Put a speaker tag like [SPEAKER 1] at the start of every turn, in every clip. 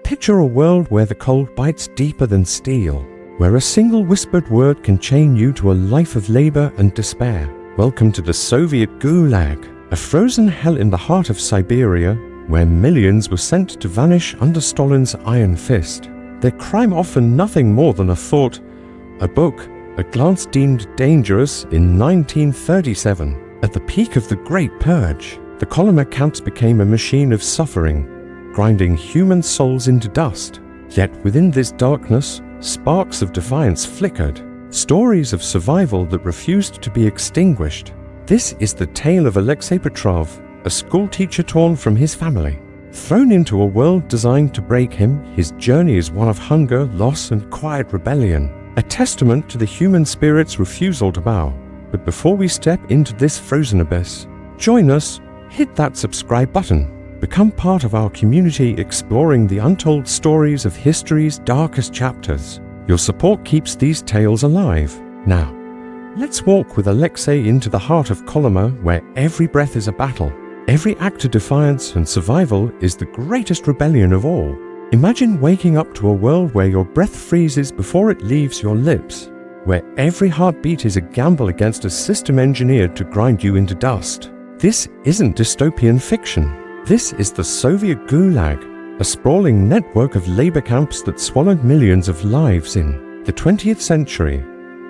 [SPEAKER 1] Picture a world where the cold bites deeper than steel, where a single whispered word can chain you to a life of labor and despair. Welcome to the Soviet Gulag, a frozen hell in the heart of Siberia, where millions were sent to vanish under Stalin's iron fist. Their crime often nothing more than a thought, a book, a glance deemed dangerous in 1937. At the peak of the Great Purge, the columnar camps became a machine of suffering, grinding human souls into dust. Yet within this darkness, sparks of defiance flickered, stories of survival that refused to be extinguished. This is the tale of Alexei Petrov, a schoolteacher torn from his family. Thrown into a world designed to break him, his journey is one of hunger, loss, and quiet rebellion, a testament to the human spirit's refusal to bow. But before we step into this frozen abyss, join us, hit that subscribe button. Become part of our community exploring the untold stories of history's darkest chapters. Your support keeps these tales alive. Now, let's walk with Alexei into the heart of Kolyma, where every breath is a battle. Every act of defiance and survival is the greatest rebellion of all. Imagine waking up to a world where your breath freezes before it leaves your lips, where every heartbeat is a gamble against a system engineered to grind you into dust. This isn't dystopian fiction. This is the Soviet Gulag, a sprawling network of labor camps that swallowed millions of lives in the 20th century,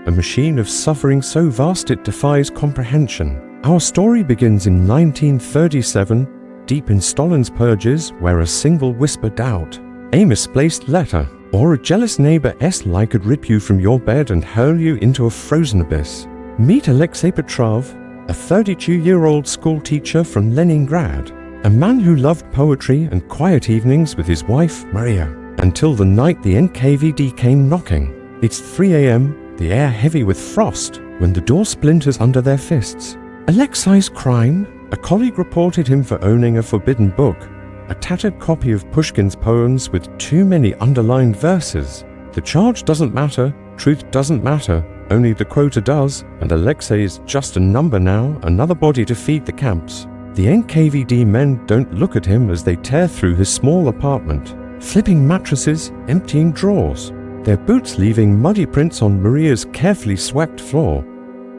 [SPEAKER 1] a machine of suffering so vast it defies comprehension. Our story begins in 1937, deep in Stalin's purges, where a single whispered doubt, a misplaced letter, or a jealous neighbor's lie could rip you from your bed and hurl you into a frozen abyss. Meet Alexei Petrov, a 32-year-old schoolteacher from Leningrad, a man who loved poetry and quiet evenings with his wife, Maria, until the night the NKVD came knocking. It's 3 a.m., the air heavy with frost, when the door splinters under their fists. Alexei's crime? A colleague reported him for owning a forbidden book, a tattered copy of Pushkin's poems with too many underlined verses. The charge doesn't matter, truth doesn't matter, only the quota does, and Alexei is just a number now, another body to feed the camps. The NKVD men don't look at him as they tear through his small apartment, flipping mattresses, emptying drawers, their boots leaving muddy prints on Maria's carefully swept floor.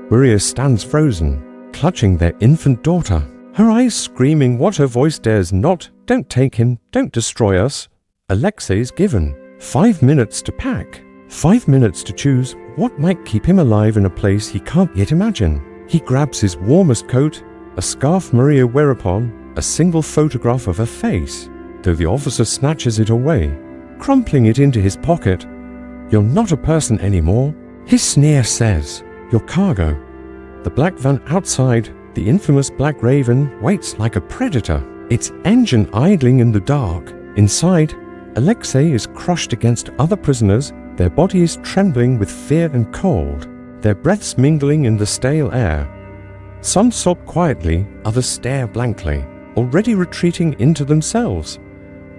[SPEAKER 1] Maria stands frozen, clutching their infant daughter, her eyes screaming what her voice dares not. Don't take him, don't destroy us. Alexei's given 5 minutes to pack, 5 minutes to choose what might keep him alive in a place he can't yet imagine. He grabs his warmest coat, a scarf Maria wear upon, a single photograph of her face, though the officer snatches it away, crumpling it into his pocket. You're not a person anymore, his sneer says. Your cargo. The black van outside, the infamous Black Raven, waits like a predator, its engine idling in the dark. Inside, Alexei is crushed against other prisoners, their bodies trembling with fear and cold, their breaths mingling in the stale air. Some sob quietly, others stare blankly, already retreating into themselves.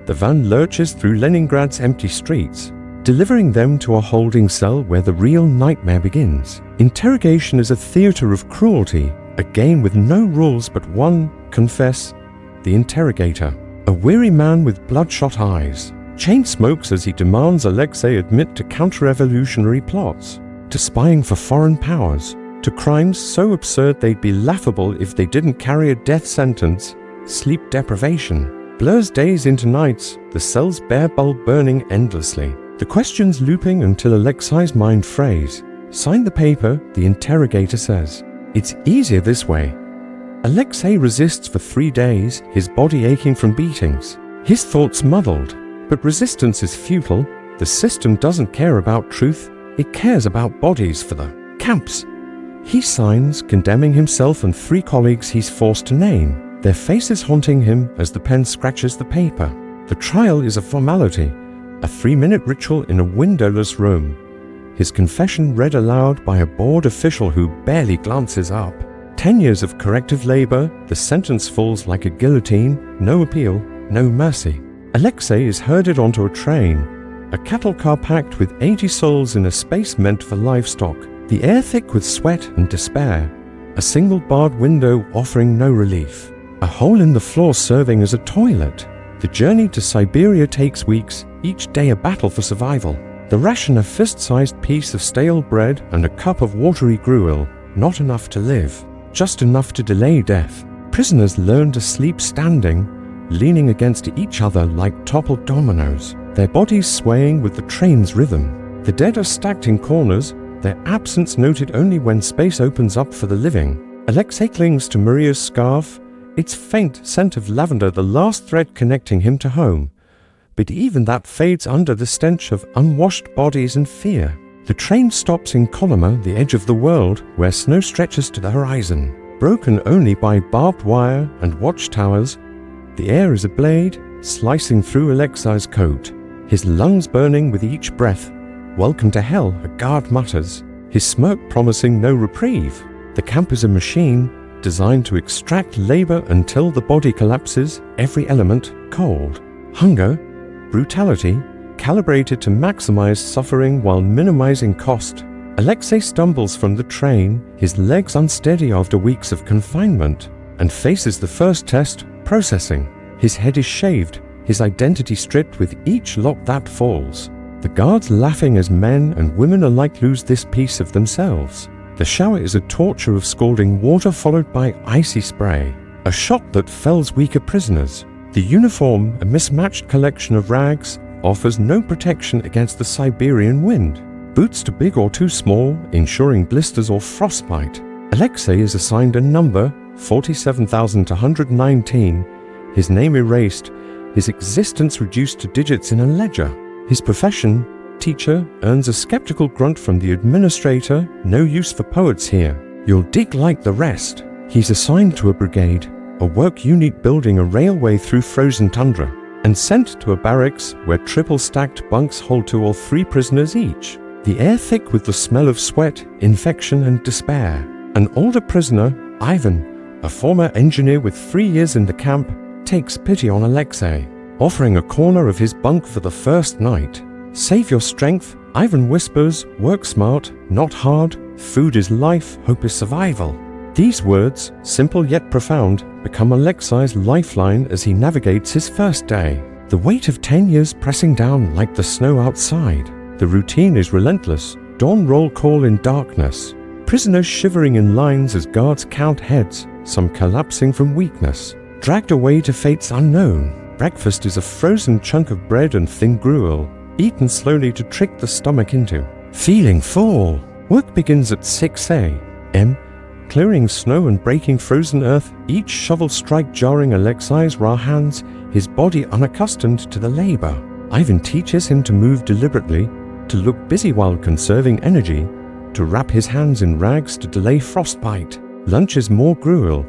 [SPEAKER 1] The van lurches through Leningrad's empty streets, delivering them to a holding cell where the real nightmare begins. Interrogation is a theater of cruelty, a game with no rules but one, confess. The interrogator, a weary man with bloodshot eyes, chain smokes as he demands Alexei admit to counter-revolutionary plots, to spying for foreign powers, to crimes so absurd they'd be laughable if they didn't carry a death sentence. Sleep deprivation blurs days into nights, the cell's bare bulb burning endlessly, the questions looping until Alexei's mind frays. Sign the paper, the interrogator says. It's easier this way. Alexei resists for 3 days, his body aching from beatings, his thoughts muddled. But resistance is futile. The system doesn't care about truth, it cares about bodies for the camps. He signs, condemning himself and 3 colleagues he's forced to name, their faces haunting him as the pen scratches the paper. The trial is a formality, a 3-minute ritual in a windowless room. His confession read aloud by a bored official who barely glances up. 10 years of corrective labor, the sentence falls like a guillotine, no appeal, no mercy. Alexei is herded onto a train, a cattle car packed with 80 souls in a space meant for livestock, the air thick with sweat and despair, a single barred window offering no relief, a hole in the floor serving as a toilet. The journey to Siberia takes weeks, each day a battle for survival. The ration a fist-sized piece of stale bread and a cup of watery gruel, not enough to live, just enough to delay death. Prisoners learn to sleep standing, leaning against each other like toppled dominoes, their bodies swaying with the train's rhythm. The dead are stacked in corners, their absence noted only when space opens up for the living. Alexei clings to Maria's scarf, its faint scent of lavender the last thread connecting him to home. But even that fades under the stench of unwashed bodies and fear. The train stops in Kolyma, the edge of the world, where snow stretches to the horizon. Broken only by barbed wire and watchtowers, the air is a blade, slicing through Alexei's coat, his lungs burning with each breath. "Welcome to hell," a guard mutters, his smirk promising no reprieve. The camp is a machine, designed to extract labor until the body collapses, every element cold. Hunger, brutality, calibrated to maximize suffering while minimizing cost. Alexei stumbles from the train, his legs unsteady after weeks of confinement, and faces the first test, processing. His head is shaved, his identity stripped with each lock that falls. The guards laughing as men and women alike lose this piece of themselves. The shower is a torture of scalding water followed by icy spray, a shock that fells weaker prisoners. The uniform, a mismatched collection of rags, offers no protection against the Siberian wind. Boots too big or too small, ensuring blisters or frostbite. Alexei is assigned a number, 47,119, his name erased, his existence reduced to digits in a ledger. His profession, teacher, earns a skeptical grunt from the administrator, "No use for poets here. You'll dig like the rest." He's assigned to a brigade, a work unit building a railway through frozen tundra, and sent to a barracks where triple-stacked bunks hold 2 or 3 prisoners each. The air thick with the smell of sweat, infection and despair. An older prisoner, Ivan, a former engineer with 3 years in the camp, takes pity on Alexei, offering a corner of his bunk for the first night. "Save your strength," Ivan whispers, "work smart, not hard, food is life, hope is survival." These words, simple yet profound, become Alexei's lifeline as he navigates his first day. The weight of 10 years pressing down like the snow outside. The routine is relentless, dawn roll call in darkness. Prisoners shivering in lines as guards count heads, some collapsing from weakness. Dragged away to fates unknown. Breakfast is a frozen chunk of bread and thin gruel, eaten slowly to trick the stomach into feeling full. Work begins at 6 a.m., clearing snow and breaking frozen earth, each shovel strike jarring Alexei's raw hands, his body unaccustomed to the labor. Ivan teaches him to move deliberately, to look busy while conserving energy, to wrap his hands in rags to delay frostbite. Lunch is more gruel,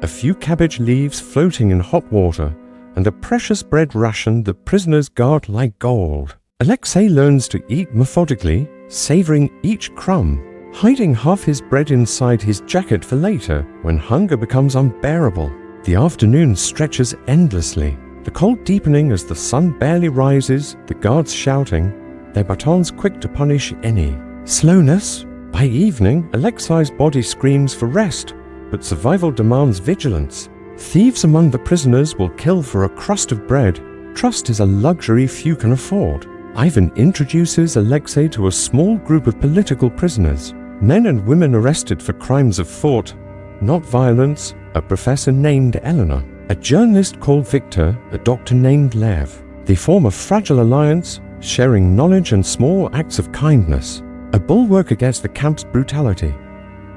[SPEAKER 1] a few cabbage leaves floating in hot water, and a precious bread ration the prisoners guard like gold. Alexei learns to eat methodically, savoring each crumb, hiding half his bread inside his jacket for later, when hunger becomes unbearable. The afternoon stretches endlessly, the cold deepening as the sun barely rises, the guards shouting, their batons quick to punish any slowness. By evening, Alexei's body screams for rest, but survival demands vigilance. Thieves among the prisoners will kill for a crust of bread. Trust is a luxury few can afford. Ivan introduces Alexei to a small group of political prisoners, men and women arrested for crimes of thought, not violence, a professor named Eleanor, a journalist called Victor, a doctor named Lev. They form a fragile alliance, sharing knowledge and small acts of kindness, a bulwark against the camp's brutality.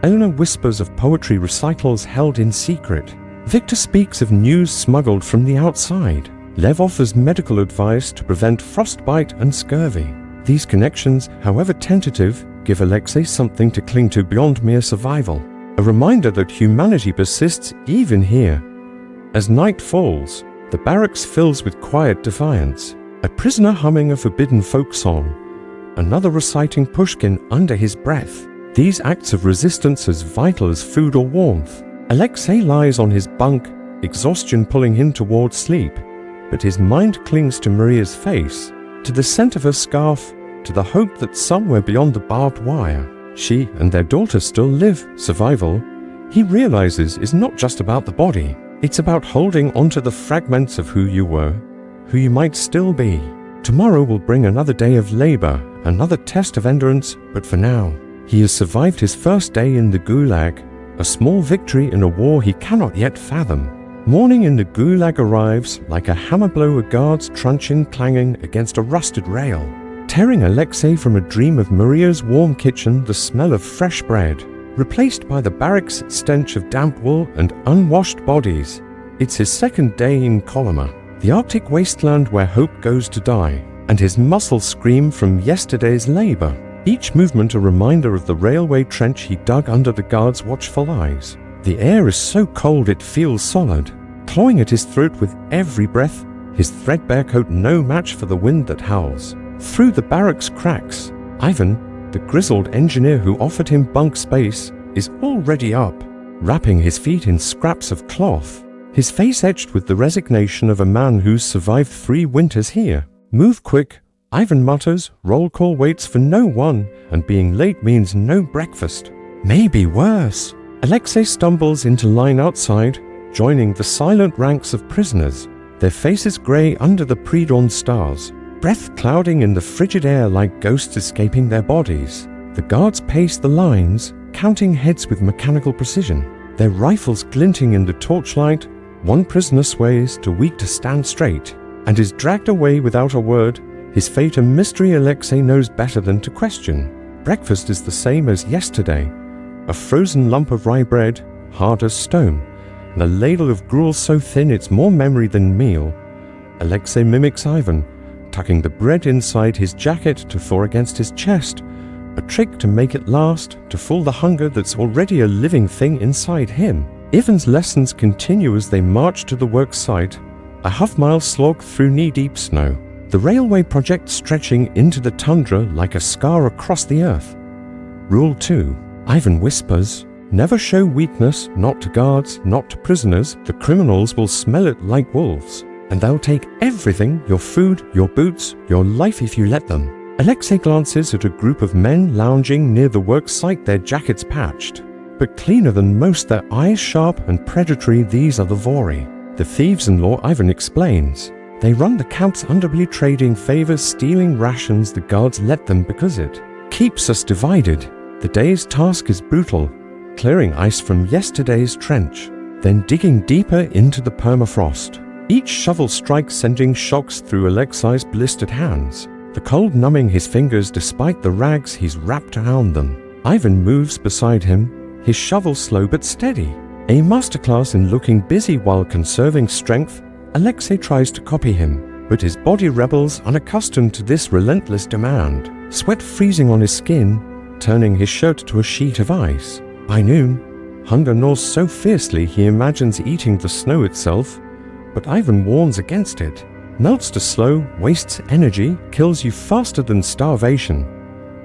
[SPEAKER 1] Eleanor whispers of poetry recitals held in secret. Victor speaks of news smuggled from the outside. Lev offers medical advice to prevent frostbite and scurvy. These connections, however tentative, give Alexei something to cling to beyond mere survival, a reminder that humanity persists even here. As night falls, the barracks fills with quiet defiance, a prisoner humming a forbidden folk song, another reciting Pushkin under his breath. These acts of resistance as vital as food or warmth. Alexei lies on his bunk, exhaustion pulling him towards sleep, but his mind clings to Maria's face, to the scent of her scarf, to the hope that somewhere beyond the barbed wire, she and their daughter still live. Survival, he realizes, is not just about the body. It's about holding onto the fragments of who you were, who you might still be. Tomorrow will bring another day of labor, another test of endurance, but for now, he has survived his first day in the Gulag, a small victory in a war he cannot yet fathom. Morning in the Gulag arrives like a hammer blow, a guard's truncheon clanging against a rusted rail. Tearing Alexei from a dream of Maria's warm kitchen, the smell of fresh bread, replaced by the barracks' stench of damp wool and unwashed bodies. It's his second day in Kolyma, the Arctic wasteland where hope goes to die, and his muscles scream from yesterday's labor. Each movement a reminder of the railway trench he dug under the guard's watchful eyes. The air is so cold it feels solid, clawing at his throat with every breath, his threadbare coat no match for the wind that howls. Through the barracks cracks, Ivan, the grizzled engineer who offered him bunk space, is already up, wrapping his feet in scraps of cloth, his face etched with the resignation of a man who's survived 3 winters here. Move quick, Ivan mutters, roll call waits for no one, and being late means no breakfast. Maybe worse. Alexei stumbles into line outside, joining the silent ranks of prisoners, their faces grey under the pre-dawn stars, breath clouding in the frigid air like ghosts escaping their bodies. The guards pace the lines, counting heads with mechanical precision, their rifles glinting in the torchlight. One prisoner sways, too weak to stand straight, and is dragged away without a word, his fate a mystery Alexei knows better than to question. Breakfast is the same as yesterday, a frozen lump of rye bread, hard as stone, and a ladle of gruel so thin it's more memory than meal. Alexei mimics Ivan, tucking the bread inside his jacket to thaw against his chest, a trick to make it last, to fool the hunger that's already a living thing inside him. Ivan's lessons continue as they march to the work site, a half-mile slog through knee-deep snow, the railway project stretching into the tundra like a scar across the earth. Rule 2. Ivan whispers, never show weakness, not to guards, not to prisoners. The criminals will smell it like wolves, and they'll take everything, your food, your boots, your life if you let them. Alexei glances at a group of men lounging near the work site, their jackets patched, but cleaner than most, their eyes sharp and predatory. These are the Vori, the thieves-in-law. Ivan explains. They run the camp's underbelly, trading favors, stealing rations. The guards let them because it keeps us divided. The day's task is brutal, clearing ice from yesterday's trench, then digging deeper into the permafrost. Each shovel strike sending shocks through Alexei's blistered hands, the cold numbing his fingers despite the rags he's wrapped around them. Ivan moves beside him, his shovel slow but steady, a masterclass in looking busy while conserving strength. Alexei tries to copy him, but his body rebels, unaccustomed to this relentless demand, sweat freezing on his skin, turning his shirt to a sheet of ice. By noon, hunger gnaws so fiercely he imagines eating the snow itself, but Ivan warns against it. Melts to slow, wastes energy, kills you faster than starvation.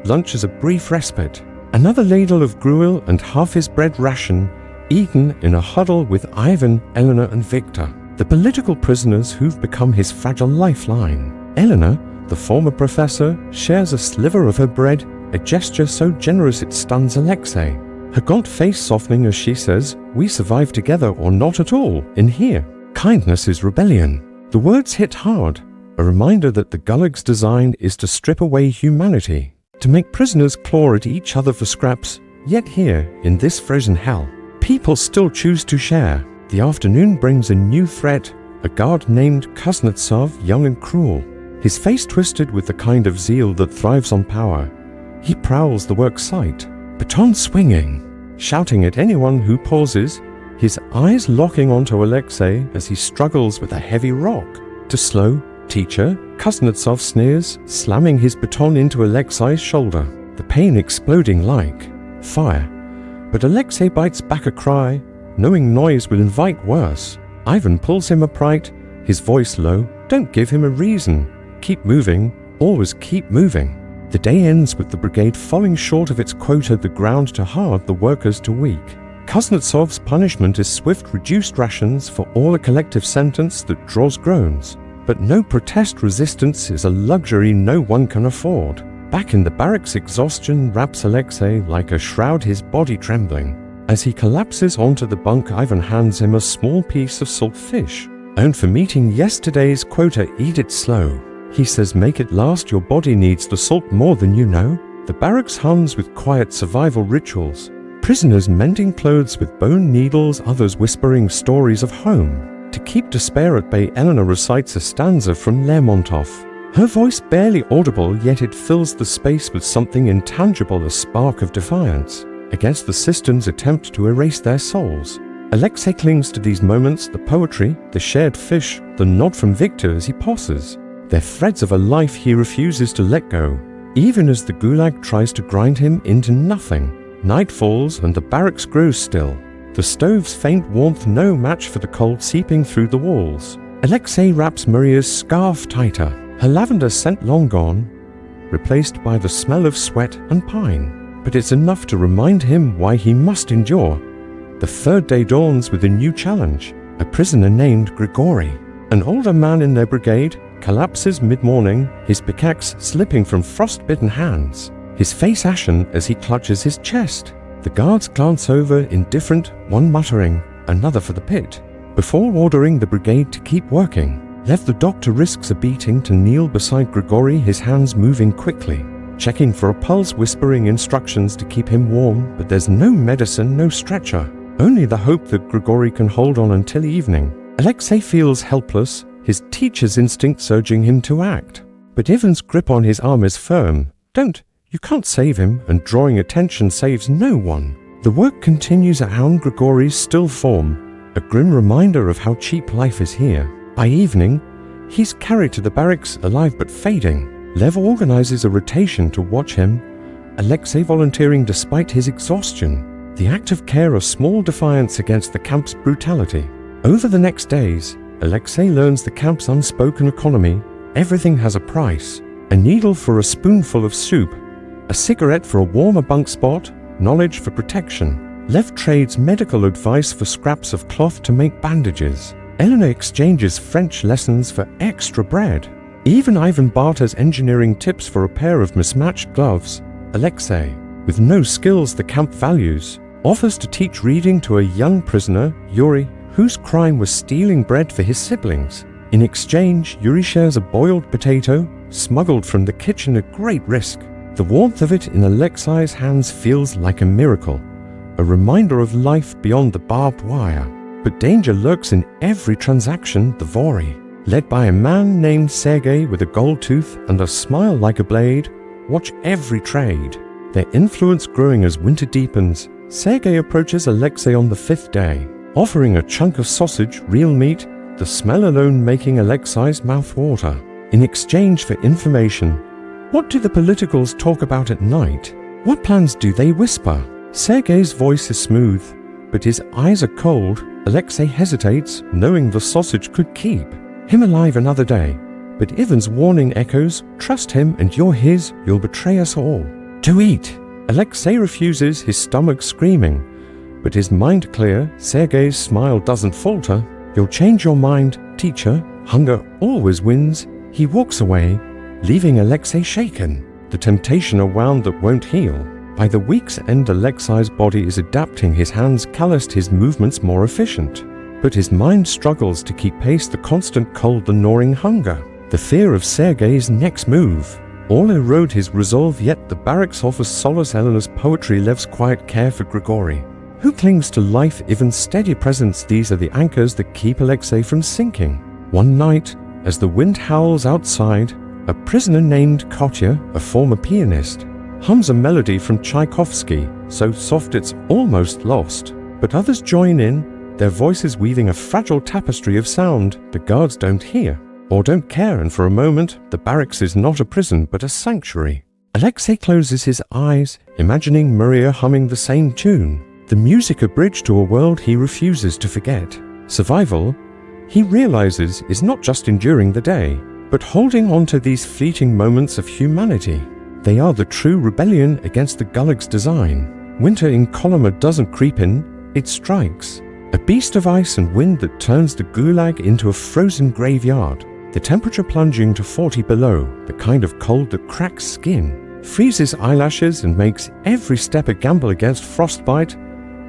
[SPEAKER 1] Lunch is a brief respite. Another ladle of gruel and half his bread ration, eaten in a huddle with Ivan, Elena and Victor, the political prisoners who've become his fragile lifeline. Elena, the former professor, shares a sliver of her bread, a gesture so generous it stuns Alexei, her gaunt face softening as she says, we survive together or not at all, in here. Kindness is rebellion. The words hit hard, a reminder that the Gulag's design is to strip away humanity, to make prisoners claw at each other for scraps. Yet here, in this frozen hell, people still choose to share. The afternoon brings a new threat, a guard named Kuznetsov, young and cruel, his face twisted with the kind of zeal that thrives on power. He prowls the work site, baton swinging, shouting at anyone who pauses, his eyes locking onto Alexei as he struggles with a heavy rock. To slow, teacher, Kuznetsov sneers, slamming his baton into Alexei's shoulder, the pain exploding like fire. But Alexei bites back a cry, knowing noise will invite worse. Ivan pulls him upright, his voice low. Don't give him a reason. Keep moving, always keep moving. The day ends with the brigade falling short of its quota, the ground to hard, the workers to weak. Kuznetsov's punishment is swift reduced rations, for all a collective sentence that draws groans. But no protest resistance is a luxury no one can afford. Back in the barracks, exhaustion wraps Alexei like a shroud, his body trembling. As he collapses onto the bunk, Ivan hands him a small piece of salt fish. and for meeting yesterday's quota, eat it slow. He says make it last, your body needs the salt more than you know. The barracks hums with quiet survival rituals. Prisoners mending clothes with bone needles, others whispering stories of home. To keep despair at bay, Eleanor recites a stanza from Lermontov. Her voice barely audible, yet it fills the space with something intangible, a spark of defiance against the system's attempt to erase their souls. Alexei clings to these moments, the poetry, the shared fish, the nod from Victor as he pauses. They're threads of a life he refuses to let go, even as the Gulag tries to grind him into nothing. Night falls and the barracks grows still. The stove's faint warmth no match for the cold seeping through the walls. Alexei wraps Maria's scarf tighter, her lavender scent long gone, replaced by the smell of sweat and pine. But it's enough to remind him why he must endure. The third day dawns with a new challenge. A prisoner named Grigory, an older man in their brigade, collapses mid-morning, his pickaxe slipping from frost-bitten hands, his face ashen as he clutches his chest. The guards glance over, indifferent, one muttering, another for the pit, before ordering the brigade to keep working. Lev the doctor risks a beating to kneel beside Grigory, his hands moving quickly, checking for a pulse, whispering instructions to keep him warm, but there's no medicine, no stretcher, only the hope that Grigory can hold on until evening. Alexei feels helpless, his teacher's instincts urging him to act. But Ivan's grip on his arm is firm. Don't, you can't save him, and drawing attention saves no one. The work continues around Grigory's still form, a grim reminder of how cheap life is here. By evening, he's carried to the barracks, alive but fading. Lev organizes a rotation to watch him, Alexei volunteering despite his exhaustion. The act of care, a small defiance against the camp's brutality. Over the next days, Alexei learns the camp's unspoken economy. Everything has a price. A needle for a spoonful of soup, a cigarette for a warmer bunk spot, knowledge for protection. Lev trades medical advice for scraps of cloth to make bandages. Eleanor exchanges French lessons for extra bread. Even Ivan barters engineering tips for a pair of mismatched gloves. Alexei, with no skills the camp values, offers to teach reading to a young prisoner, Yuri, whose crime was stealing bread for his siblings. In exchange, Yuri shares a boiled potato, smuggled from the kitchen at great risk. The warmth of it in Alexei's hands feels like a miracle, a reminder of life beyond the barbed wire. But danger lurks in every transaction. The Vori, led by a man named Sergei with a gold tooth and a smile like a blade, watch every trade. Their influence growing as winter deepens, Sergei approaches Alexei on the 5th day, offering a chunk of sausage, real meat, the smell alone making Alexei's mouth water. In exchange for information, what do the politicals talk about at night? What plans do they whisper? Sergei's voice is smooth, but his eyes are cold. Alexei hesitates, knowing the sausage could keep him alive another day. But Ivan's warning echoes, trust him and you're his, you'll betray us all. To eat! Alexei refuses, his stomach screaming. But his mind clear, Sergei's smile doesn't falter. You'll change your mind, teacher. Hunger always wins. He walks away, leaving Alexei shaken. The temptation a wound that won't heal. By the week's end, Alexei's body is adapting, his hands calloused, his movements more efficient. But his mind struggles to keep pace, the constant cold, the gnawing hunger, the fear of Sergei's next move. All erode his resolve, yet the barracks offers solace. Eleanor's poetry, Lev's quiet care for Grigory, who clings to life, Ivan's steady presence. These are the anchors that keep Alexei from sinking. One night, as the wind howls outside, a prisoner named Kotya, a former pianist, hums a melody from Tchaikovsky, so soft it's almost lost. But others join in, their voices weaving a fragile tapestry of sound the guards don't hear or don't care, and for a moment, the barracks is not a prison but a sanctuary. Alexei closes his eyes, imagining Maria humming the same tune. The music a bridge to a world he refuses to forget. Survival, he realizes, is not just enduring the day, but holding on to these fleeting moments of humanity. They are the true rebellion against the Gulag's design. Winter in Kolyma doesn't creep in, it strikes. A beast of ice and wind that turns the Gulag into a frozen graveyard. The temperature plunging to 40 below, the kind of cold that cracks skin, freezes eyelashes and makes every step a gamble against frostbite.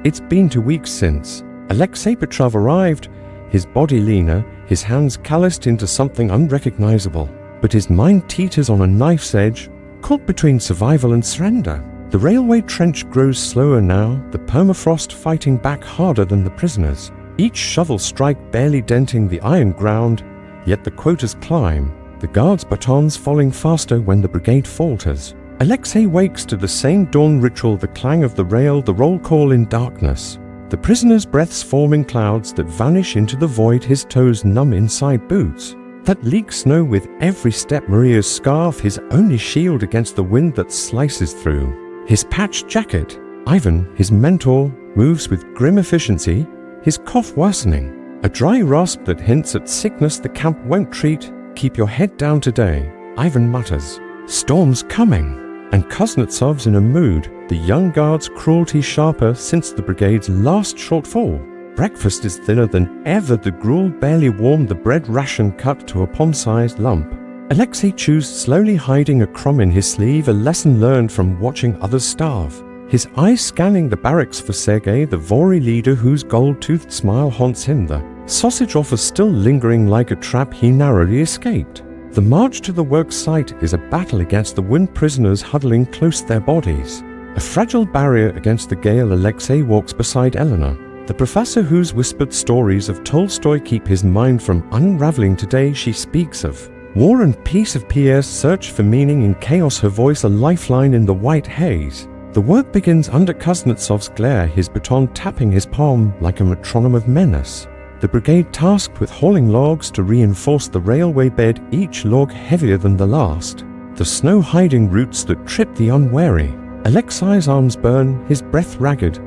[SPEAKER 1] It's been 2 weeks since Alexei Petrov arrived, his body leaner, his hands calloused into something unrecognizable. But his mind teeters on a knife's edge, caught between survival and surrender. The railway trench grows slower now, the permafrost fighting back harder than the prisoners. Each shovel strike barely denting the iron ground, yet the quotas climb, the guards' batons falling faster when the brigade falters. Alexei wakes to the same dawn ritual, the clang of the rail, the roll call in darkness. The prisoners' breaths form in clouds that vanish into the void, his toes numb inside boots that leak snow with every step. Maria's scarf, his only shield against the wind that slices through. His patched jacket. Ivan, his mentor, moves with grim efficiency, his cough worsening. A dry rasp that hints at sickness the camp won't treat. Keep your head down today, Ivan mutters. Storm's coming. And Kuznetsov's in a mood, the young guard's cruelty sharper since the brigade's last shortfall. Breakfast is thinner than ever, the gruel barely warmed, the bread ration cut to a palm-sized lump. Alexei chews, slowly hiding a crumb in his sleeve, a lesson learned from watching others starve. His eyes scanning the barracks for Sergei, the Vori leader whose gold-toothed smile haunts him, the sausage offer still lingering like a trap he narrowly escaped. The march to the work site is a battle against the wind, prisoners huddling close their bodies. A fragile barrier against the gale. Alexei walks beside Elena, the professor whose whispered stories of Tolstoy keep his mind from unraveling. Today she speaks of war and peace, of Pierre's search for meaning in chaos, her voice a lifeline in the white haze. The work begins under Kuznetsov's glare, his baton tapping his palm like a metronome of menace. The brigade tasked with hauling logs to reinforce the railway bed, each log heavier than the last. The snow-hiding roots that trip the unwary. Alexei's arms burn, his breath ragged,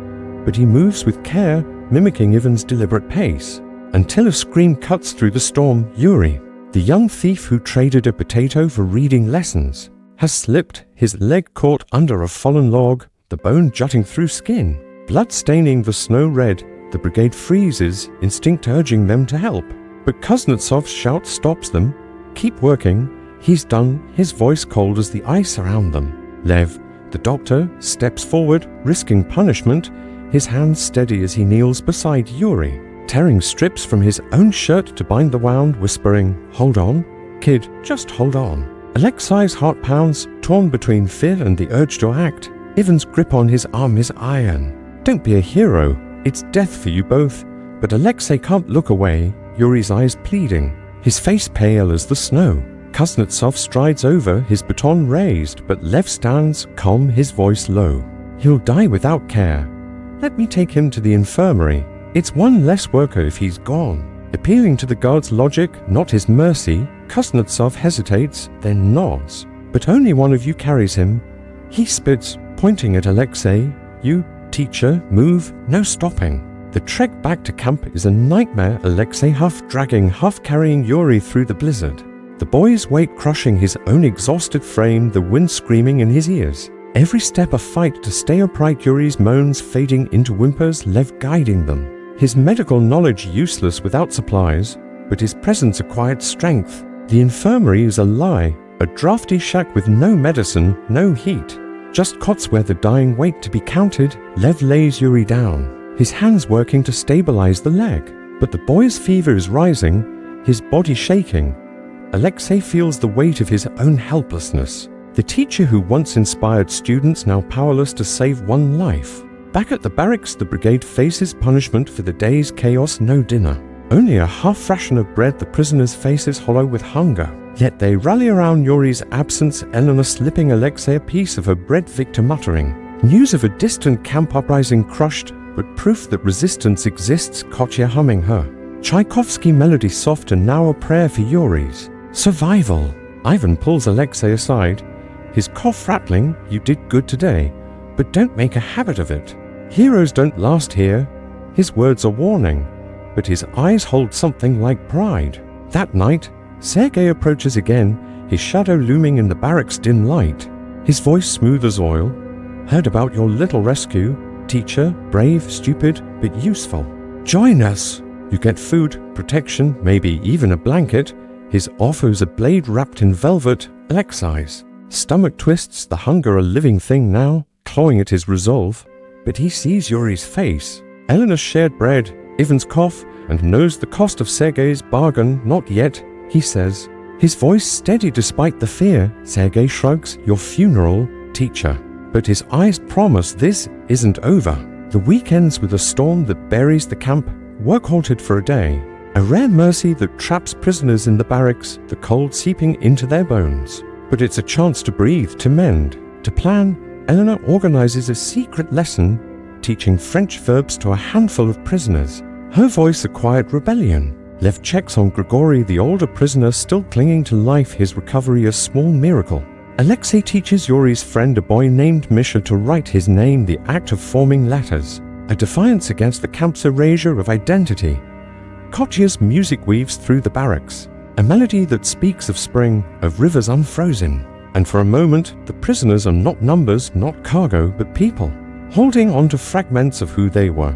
[SPEAKER 1] but he moves with care, mimicking Ivan's deliberate pace, until a scream cuts through the storm. Yuri, the young thief who traded a potato for reading lessons, has slipped, his leg caught under a fallen log, the bone jutting through skin, blood staining the snow red. The brigade freezes, instinct urging them to help. But Kuznetsov's shout stops them. Keep working. He's done, his voice cold as the ice around them. Lev, the doctor, steps forward, risking punishment, his hands steady as he kneels beside Yuri, tearing strips from his own shirt to bind the wound, whispering, "Hold on, kid, just hold on." Alexei's heart pounds, torn between fear and the urge to act. Ivan's grip on his arm is iron. Don't be a hero. It's death for you both. But Alexei can't look away, Yuri's eyes pleading, his face pale as the snow. Kuznetsov strides over, his baton raised, but Lev stands, calm, his voice low. He'll die without care. Let me take him to the infirmary. It's one less worker if he's gone. Appealing to the guard's logic, not his mercy, Kuznetsov hesitates, then nods. But only one of you carries him. He spits, pointing at Alexei. You, teacher, move, no stopping. The trek back to camp is a nightmare. Alexei half dragging, half carrying Yuri through the blizzard. The boy's weight crushing his own exhausted frame, the wind screaming in his ears. Every step a fight to stay upright, Yuri's moans fading into whimpers, Lev guiding them. His medical knowledge useless without supplies, but his presence acquired strength. The infirmary is a lie, a drafty shack with no medicine, no heat. Just cots where the dying wait to be counted. Lev lays Yuri down, his hands working to stabilize the leg. But the boy's fever is rising, his body shaking. Alexei feels the weight of his own helplessness. The teacher who once inspired students now powerless to save one life. Back at the barracks, the brigade faces punishment for the day's chaos. No dinner. Only a half ration of bread, the prisoners' faces hollow with hunger. Yet they rally around Yuri's absence, Elena slipping Alexei a piece of her bread, Victor muttering. News of a distant camp uprising crushed, but proof that resistance exists, Kotya humming her Tchaikovsky melody soft, and now a prayer for Yuri's survival. Ivan pulls Alexei aside, his cough rattling. You did good today, but don't make a habit of it. Heroes don't last here. His words are warning, but his eyes hold something like pride. That night, Sergei approaches again, his shadow looming in the barracks' dim light. His voice smooth as oil. Heard about your little rescue. Teacher, brave, stupid, but useful. Join us. You get food, protection, maybe even a blanket. His offers a blade wrapped in velvet. Alexei's stomach twists, the hunger a living thing now, clawing at his resolve. But he sees Yuri's face. Eleanor's shared bread, Ivan's cough and knows the cost of Sergei's bargain. Not yet, he says. His voice steady despite the fear. Sergei shrugs. Your funeral, teacher. But his eyes promise this isn't over. The week ends with a storm that buries the camp. Work halted for a day. A rare mercy that traps prisoners in the barracks, the cold seeping into their bones. But it's a chance to breathe, to mend, to plan. Eleanor organizes a secret lesson, teaching French verbs to a handful of prisoners. Her voice acquired rebellion. Left checks on Grigory, the older prisoner still clinging to life, his recovery a small miracle. Alexei teaches Yuri's friend, a boy named Misha, to write his name, the act of forming letters. A defiance against the camp's erasure of identity. Kotya's music weaves through the barracks, a melody that speaks of spring, of rivers unfrozen. And for a moment, the prisoners are not numbers, not cargo, but people, holding on to fragments of who they were.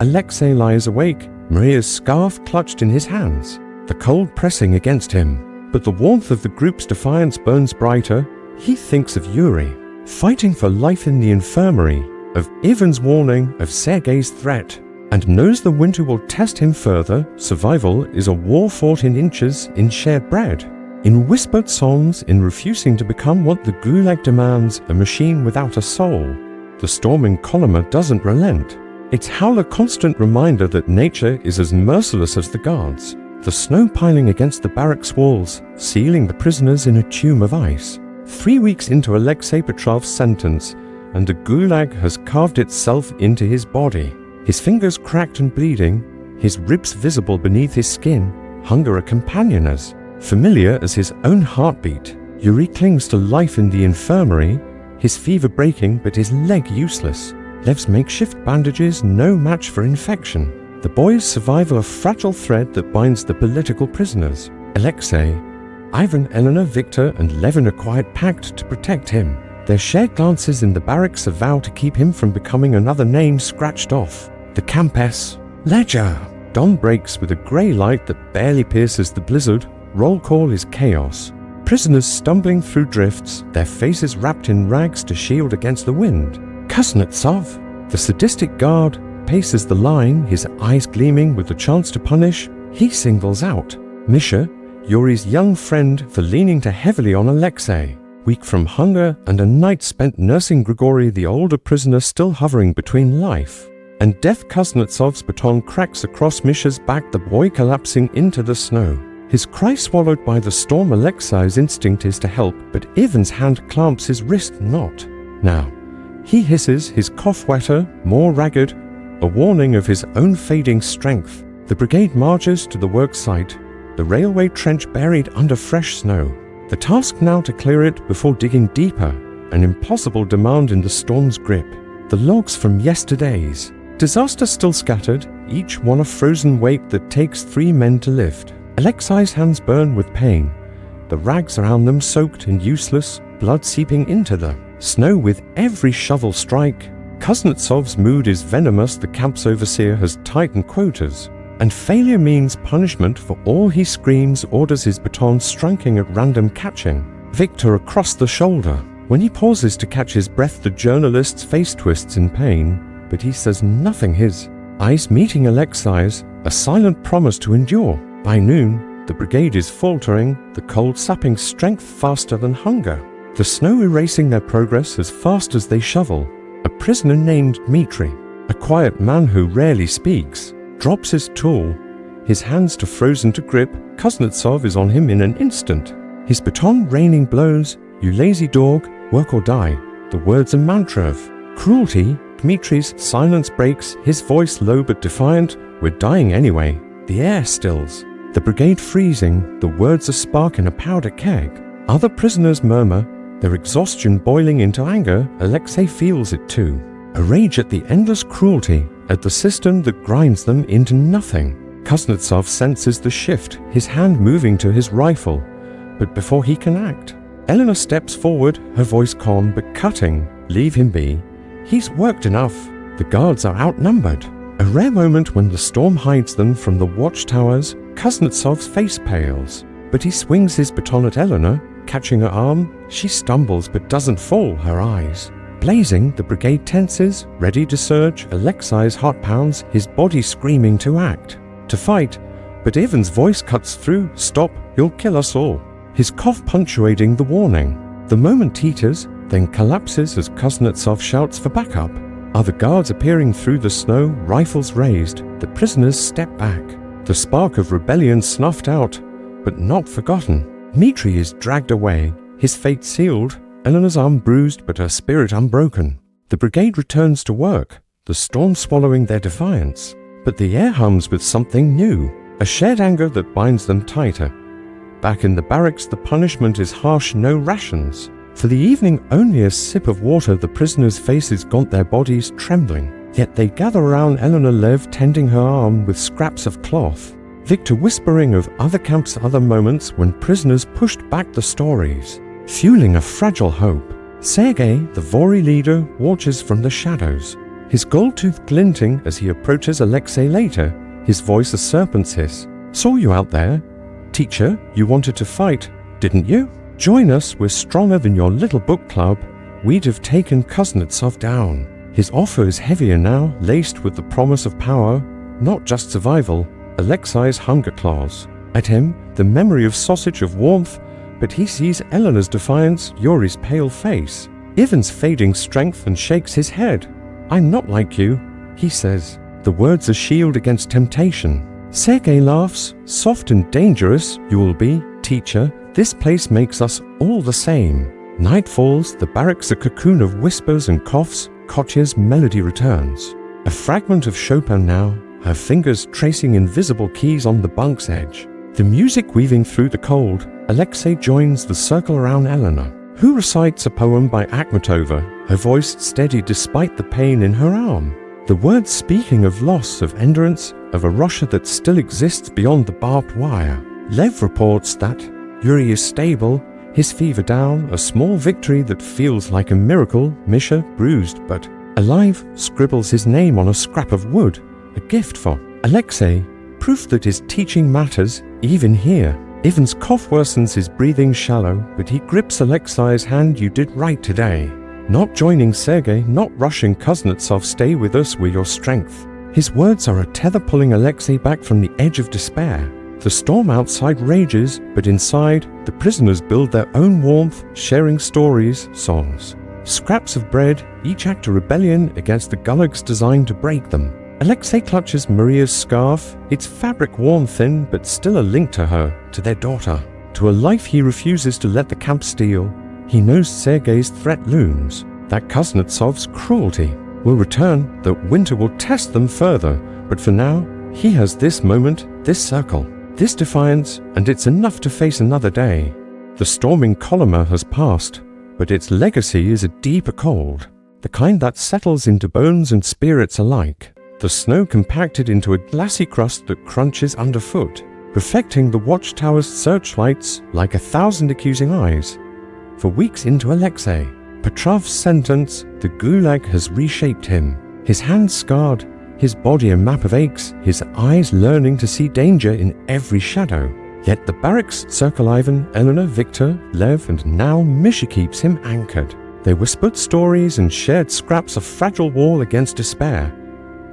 [SPEAKER 1] Alexei lies awake, Maria's scarf clutched in his hands, the cold pressing against him. But the warmth of the group's defiance burns brighter. He thinks of Yuri, fighting for life in the infirmary, of Ivan's warning, of Sergei's threat, and knows the winter will test him further. Survival is a war fought in inches, in shared bread, in whispered songs, in refusing to become what the Gulag demands, a machine without a soul. The storming column doesn't relent. Its howl a constant reminder that nature is as merciless as the guards. The snow piling against the barracks walls, sealing the prisoners in a tomb of ice. 3 weeks into Alexei Petrov's sentence, and the Gulag has carved itself into his body. His fingers cracked and bleeding, his ribs visible beneath his skin, hunger a companion as familiar as his own heartbeat. Yuri clings to life in the infirmary, his fever breaking but his leg useless. Lev's makeshift bandages no match for infection. The boy's survival a fragile thread that binds the political prisoners. Alexei, Ivan, Eleanor, Victor and Levin a quiet pact to protect him. Their shared glances in the barracks a vow to keep him from becoming another name scratched off. The Campess. Ledger. Dawn breaks with a grey light that barely pierces the blizzard. Roll call is chaos. Prisoners stumbling through drifts, their faces wrapped in rags to shield against the wind. Kuznetsov, the sadistic guard, paces the line, his eyes gleaming with the chance to punish. He singles out Misha, Yuri's young friend, for leaning too heavily on Alexei. Weak from hunger and a night spent nursing Grigory, the older prisoner still hovering between life and death. Kuznetsov's baton cracks across Misha's back, the boy collapsing into the snow. His cry swallowed by the storm. Alexei's instinct is to help, but Ivan's hand clamps his wrist not. Now, he hisses, his cough wetter, more ragged, a warning of his own fading strength. The brigade marches to the work site, the railway trench buried under fresh snow. The task now to clear it before digging deeper, an impossible demand in the storm's grip. The logs from yesterday's disaster still scattered, each one a frozen weight that takes 3 men to lift. Alexei's hands burn with pain, the rags around them soaked and useless, blood seeping into the snow with every shovel strike. Kuznetsov's mood is venomous. The camp's overseer has tightened quotas, and failure means punishment for all. He screams, orders his baton striking at random, catching Victor across the shoulder. When he pauses to catch his breath, the journalist's face twists in pain, but he says nothing. His eyes meeting Alexei's, a silent promise to endure. By noon, the brigade is faltering, the cold sapping strength faster than hunger, the snow erasing their progress as fast as they shovel. A prisoner named Dmitri, a quiet man who rarely speaks, drops his tool, his hands too frozen to grip. Kuznetsov is on him in an instant, his baton raining blows. You lazy dog, work or die. The words a mantra of cruelty. Dmitri's silence breaks, his voice low but defiant. We're dying anyway. The air stills, the brigade freezing, the words a spark in a powder keg. Other prisoners murmur, their exhaustion boiling into anger. Alexei feels it too, a rage at the endless cruelty, at the system that grinds them into nothing. Kuznetsov senses the shift, his hand moving to his rifle, but before he can act, Eleanor steps forward, her voice calm but cutting. Leave him be. He's worked enough. The guards are outnumbered. A rare moment when the storm hides them from the watchtowers. Kuznetsov's face pales, but he swings his baton at Eleanor, catching her arm. She stumbles but doesn't fall, her eyes Blazing, the brigade tenses, ready to surge. Alexei's heart pounds, his body screaming to act, to fight, but Ivan's voice cuts through. Stop, you'll kill us all. His cough punctuating the warning. The moment teeters, then collapses as Kuznetsov shouts for backup. Other guards appearing through the snow, rifles raised. The prisoners step back. The spark of rebellion snuffed out, but not forgotten. Dmitri is dragged away, his fate sealed, Eleanor's arm bruised but her spirit unbroken. The brigade returns to work, the storm swallowing their defiance. But the air hums with something new, a shared anger that binds them tighter. Back in the barracks, the punishment is harsh, no rations. For the evening, only a sip of water. The prisoners' faces gaunt, their bodies trembling. Yet they gather around Eleanor, Lev tending her arm with scraps of cloth. Victor whispering of other camps, other moments when prisoners pushed back the stories, fueling a fragile hope. Sergei, the Vori leader, watches from the shadows, his gold tooth glinting as he approaches Alexei later, his voice a serpent's hiss. Saw you out there. Teacher, you wanted to fight, didn't you? Join us, we're stronger than your little book club. We'd have taken Kuznetsov down. His offer is heavier now, laced with the promise of power, not just survival. Alexei's hunger claws. At him, the memory of sausage, of warmth, but he sees Eleanor's defiance, Yuri's pale face. Ivan's fading strength and shakes his head. I'm not like you, he says, the words a shield against temptation. Sergei laughs, soft and dangerous you will be, teacher. This place makes us all the same. Night falls, the barracks a cocoon of whispers and coughs. Kotya's melody returns. A fragment of Chopin now, her fingers tracing invisible keys on the bunk's edge. The music weaving through the cold, Alexei joins the circle around Eleanor, who recites a poem by Akhmatova, her voice steady despite the pain in her arm. The words speaking of loss, of endurance, of a Russia that still exists beyond the barbed wire. Lev reports that Yuri is stable, his fever down, a small victory that feels like a miracle. Misha, bruised but alive, scribbles his name on a scrap of wood, a gift for Alexei, proof that his teaching matters, even here. Ivan's cough worsens, his breathing shallow, but he grips Alexei's hand. You did right today. Not joining Sergei, not rushing Kuznetsov, stay with us, we're your strength. His words are a tether pulling Alexei back from the edge of despair. The storm outside rages, but inside, the prisoners build their own warmth, sharing stories, songs. Scraps of bread, each act a rebellion against the Gulags designed to break them. Alexei clutches Maria's scarf, its fabric worn thin, but still a link to her, to their daughter, to a life he refuses to let the camp steal. He knows Sergei's threat looms, that Kuznetsov's cruelty will return, that winter will test them further, but for now, he has this moment, this circle, this defiance, and it's enough to face another day. The storming column has passed, but its legacy is a deeper cold, the kind that settles into bones and spirits alike. The snow compacted into a glassy crust that crunches underfoot, perfecting the watchtower's searchlights like 1,000 accusing eyes. For weeks into Alexei, Petrov's sentence, the Gulag has reshaped him. His hands scarred, his body a map of aches, his eyes learning to see danger in every shadow. Yet the barracks circle Ivan, Eleanor, Victor, Lev, and now Misha keeps him anchored. They whispered stories and shared scraps of fragile wall against despair.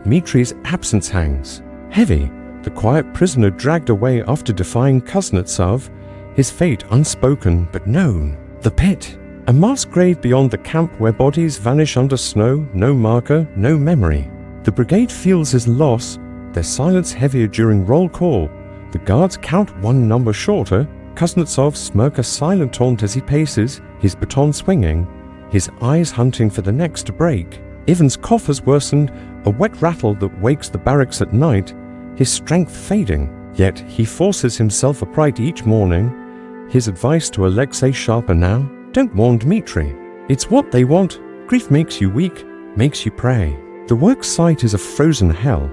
[SPEAKER 1] Dmitri's absence hangs. Heavy, the quiet prisoner dragged away after defying Kuznetsov, his fate unspoken but known. The pit, a mass grave beyond the camp where bodies vanish under snow, no marker, no memory. The brigade feels his loss, their silence heavier during roll call. The guards count one number shorter. Kuznetsov smirk a silent taunt as he paces, his baton swinging, his eyes hunting for the next to break. Ivan's cough has worsened, a wet rattle that wakes the barracks at night, his strength fading. Yet he forces himself upright each morning. His advice to Alexei sharper now, don't warn Dmitri. It's what they want. Grief makes you weak, makes you pray. The work site is a frozen hell.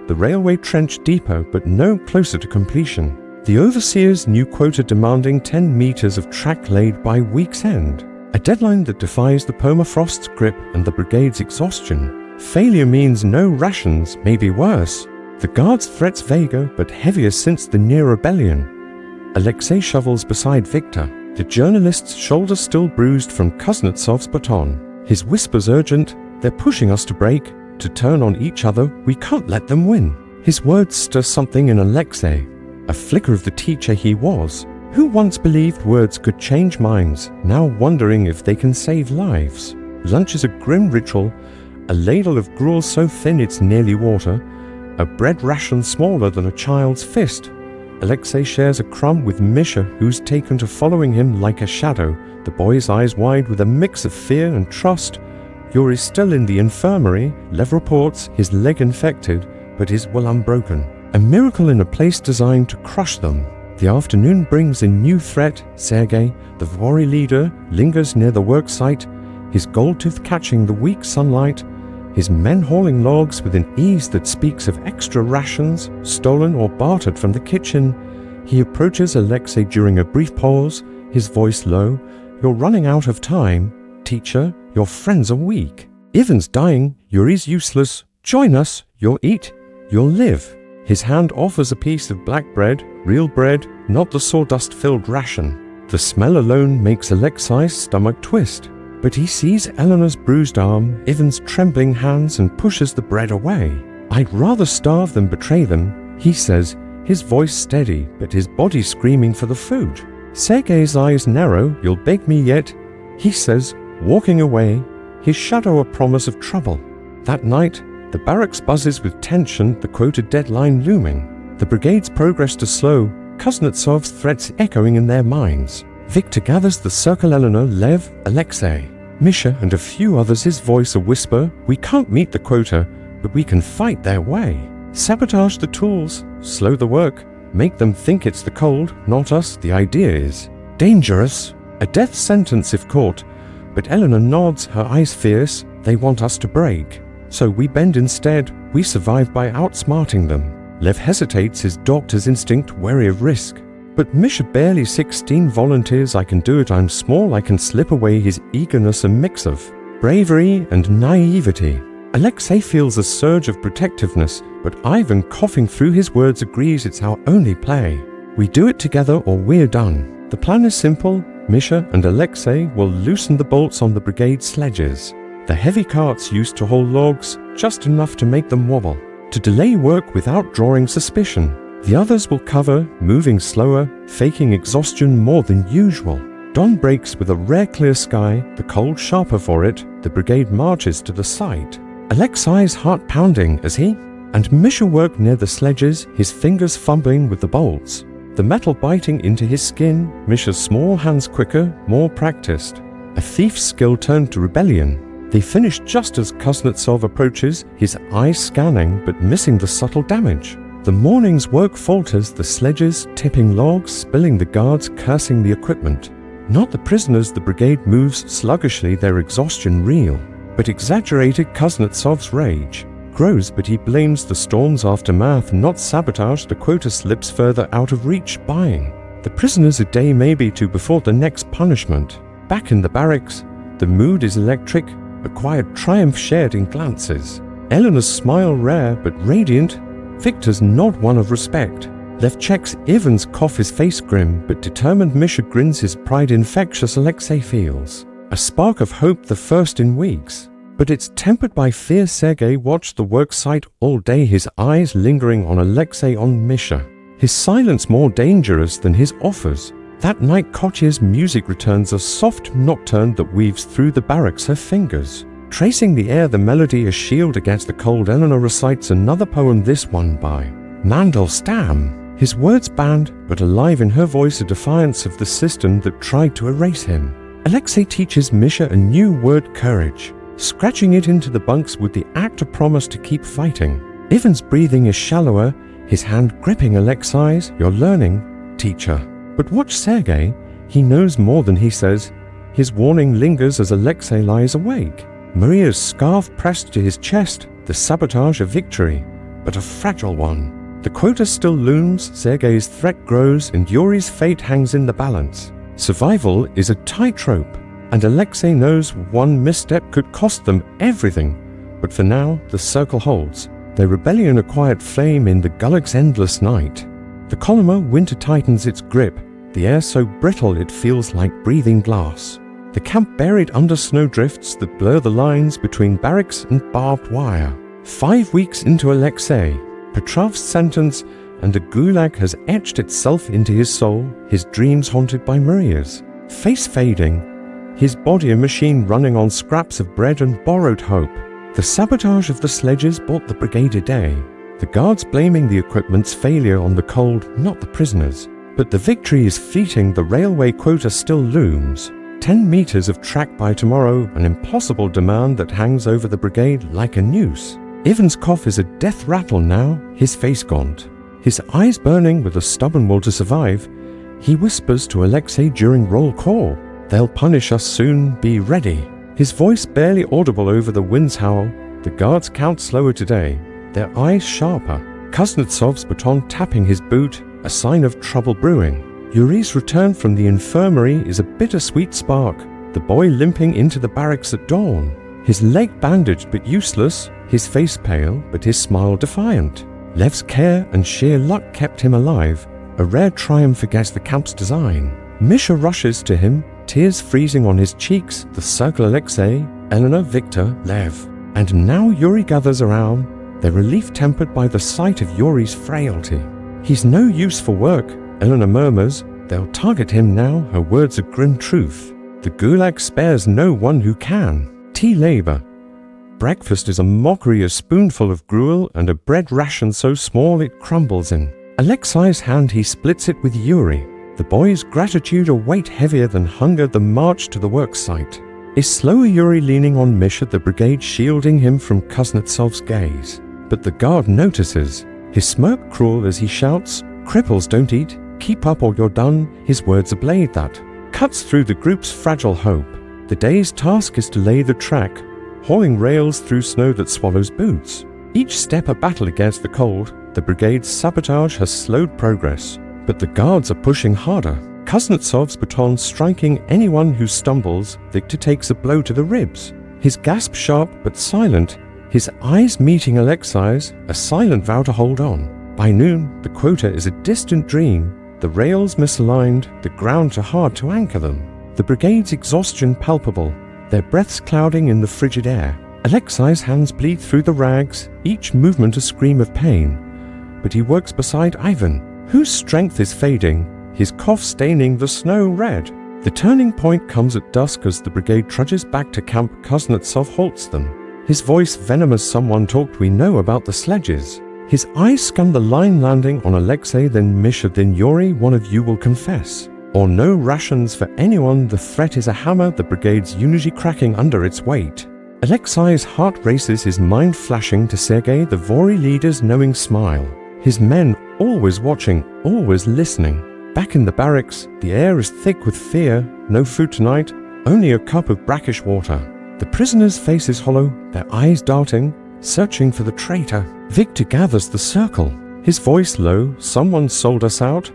[SPEAKER 1] The railway trench deeper but no closer to completion. The overseer's new quota demanding 10 meters of track laid by week's end. A deadline that defies the permafrost's grip and the brigade's exhaustion. Failure means no rations, maybe worse. The guard's threats vaguer but heavier since the near rebellion. Alexei shovels beside Victor, the journalist's shoulder still bruised from Kuznetsov's baton. His whispers urgent, they're pushing us to break, to turn on each other, we can't let them win. His words stir something in Alexei, a flicker of the teacher he was, who once believed words could change minds, now wondering if they can save lives. Lunch is a grim ritual, a ladle of gruel so thin it's nearly water, a bread ration smaller than a child's fist. Alexei shares a crumb with Misha, who's taken to following him like a shadow, the boy's eyes wide with a mix of fear and trust. Yuri's still in the infirmary. Lev reports his leg infected, but his will unbroken. A miracle in a place designed to crush them. The afternoon brings a new threat. Sergei, the Vori leader, lingers near the work site, his gold tooth catching the weak sunlight, his men hauling logs with an ease that speaks of extra rations, stolen or bartered from the kitchen. He approaches Alexei during a brief pause, his voice low. You're running out of time. Teacher, your friends are weak. Ivan's dying, Yuri's useless. Join us, you'll eat, you'll live. His hand offers a piece of black bread, real bread, not the sawdust-filled ration. The smell alone makes Alexei's stomach twist. But he sees Eleanor's bruised arm, Ivan's trembling hands, and pushes the bread away. I'd rather starve than betray them, he says, his voice steady, but his body screaming for the food. Sergei's eyes narrow, you'll beg me yet, he says, walking away, his shadow a promise of trouble. That night, the barracks buzzes with tension, the quoted deadline looming. The brigade's progress to slow, Kuznetsov's threats echoing in their minds. Victor gathers the circle. Eleanor, Lev, Alexei, Misha, and a few others, his voice a whisper. We can't meet the quota, but we can fight their way. Sabotage the tools, slow the work, make them think it's the cold, not us, the idea is. Dangerous, a death sentence if caught, but Eleanor nods, her eyes fierce, they want us to break. So we bend instead, we survive by outsmarting them. Lev hesitates, his doctor's instinct wary of risk. But Misha barely 16 volunteers, I can do it, I'm small, I can slip away, his eagerness a mix of bravery and naivety. Alexei feels a surge of protectiveness, but Ivan, coughing through his words, agrees it's our only play. We do it together or we're done. The plan is simple. Misha and Alexei will loosen the bolts on the brigade sledges. The heavy carts used to haul logs, just enough to make them wobble, to delay work without drawing suspicion. The others will cover, moving slower, faking exhaustion more than usual. Dawn breaks with a rare clear sky, the cold sharper for it. The brigade marches to the site. Alexei's heart pounding as he and Misha work near the sledges, his fingers fumbling with the bolts. The metal biting into his skin, Misha's small hands quicker, more practiced. A thief's skill turned to rebellion. They finish just as Kuznetsov approaches, his eyes scanning but missing the subtle damage. The morning's work falters, the sledges tipping logs, spilling the guards, cursing the equipment. Not the prisoners, the brigade moves sluggishly, their exhaustion real. But exaggerated. Kuznetsov's rage grows, but he blames the storm's aftermath, not sabotage. The quota slips further out of reach, buying the prisoners a day, maybe two, before the next punishment. Back in the barracks, the mood is electric, a quiet triumph shared in glances. Eleanor's smile rare but radiant, Victor's nod one of respect. Lev checks Ivan's cough, his face grim, but determined. Misha grins, his pride infectious. Alexei feels a spark of hope, the first in weeks. But it's tempered by fear. Sergei watched the work site all day, his eyes lingering on Alexei, on Misha. His silence more dangerous than his offers. That night Kotya's music returns, a soft nocturne that weaves through the barracks, her fingers tracing the air, the melody a shield against the cold. Eleanor recites another poem, this one by Mandelstam. His words banned, but alive in her voice, a defiance of the system that tried to erase him. Alexei teaches Misha a new word, courage, scratching it into the bunks with the actor promise to keep fighting. Ivan's breathing is shallower, his hand gripping Alexei's. You're learning, teacher. But watch Sergei, he knows more than he says. His warning lingers as Alexei lies awake. Maria's scarf pressed to his chest, the sabotage a victory, but a fragile one. The quota still looms, Sergei's threat grows, and Yuri's fate hangs in the balance. Survival is a tightrope, and Alexei knows one misstep could cost them everything. But for now, the circle holds, their rebellion a quiet flame in the Gulag's endless night. The columnar winter tightens its grip, the air so brittle it feels like breathing glass. the camp buried under snowdrifts that blur the lines between barracks and barbed wire. 5 weeks into Alexei Petrov's sentence, and the Gulag has etched itself into his soul, his dreams haunted by Maria's face fading, his body a machine running on scraps of bread and borrowed hope. The sabotage of the sledges bought the brigade a day, the guards blaming the equipment's failure on the cold, not the prisoners. But the victory is fleeting, the railway quota still looms. 10 meters of track by tomorrow, an impossible demand that hangs over the brigade like a noose. Ivan's cough is a death rattle now, his face gaunt. His eyes burning with a stubborn will to survive, he whispers to Alexei during roll call, "They'll punish us soon, be ready." His voice barely audible over the wind's howl. The guards count slower today, their eyes sharper. Kuznetsov's baton tapping his boot, a sign of trouble brewing. Yuri's return from the infirmary is a bittersweet spark, the boy limping into the barracks at dawn. His leg bandaged but useless, his face pale but his smile defiant. Lev's care and sheer luck kept him alive, a rare triumph against the camp's design. Misha rushes to him, tears freezing on his cheeks, the circle Alexei, Elena, Victor, Lev. And now Yuri gathers around, their relief tempered by the sight of Yuri's frailty. "He's no use for work," Elena murmurs. "They'll target him now," her words are grim truth. The Gulag spares no one who can. Tea labor. Breakfast is a mockery, a spoonful of gruel and a bread ration so small it crumbles in Alexei's hand. He splits it with Yuri. The boy's gratitude a weight heavier than hunger, the march to the work site. Is slower Yuri leaning on Misha, the brigade shielding him from Kuznetsov's gaze. But the guard notices, his smirk cruel as he shouts, "Cripples don't eat, keep up or you're done." His words a blade that cuts through the group's fragile hope. The day's task is to lay the track, hauling rails through snow that swallows boots. Each step a battle against the cold. The brigade's sabotage has slowed progress, but the guards are pushing harder. Kuznetsov's baton striking anyone who stumbles. Victor takes a blow to the ribs, his gasp sharp but silent, his eyes meeting Alexei's, a silent vow to hold on. By noon, the quota is a distant dream, the rails misaligned, the ground too hard to anchor them. The brigade's exhaustion palpable, their breaths clouding in the frigid air. Alexei's hands bleed through the rags, each movement a scream of pain. But he works beside Ivan, whose strength is fading, his cough staining the snow red. The turning point comes at dusk as the brigade trudges back to camp. Kuznetsov halts them, his voice venomous. "Someone talked, we know about the sledges." His eyes scan the line, landing on Alexei, then Misha, then Yuri. "One of you will confess, or no rations for anyone." The threat is a hammer, the brigade's unity cracking under its weight. Alexei's heart races, his mind flashing to Sergei, the Vori leader's knowing smile. His men always watching, always listening. Back in the barracks, the air is thick with fear. No food tonight, only a cup of brackish water. The prisoners' faces hollow, their eyes darting, searching for the traitor. Victor gathers the circle, his voice low. "Someone sold us out.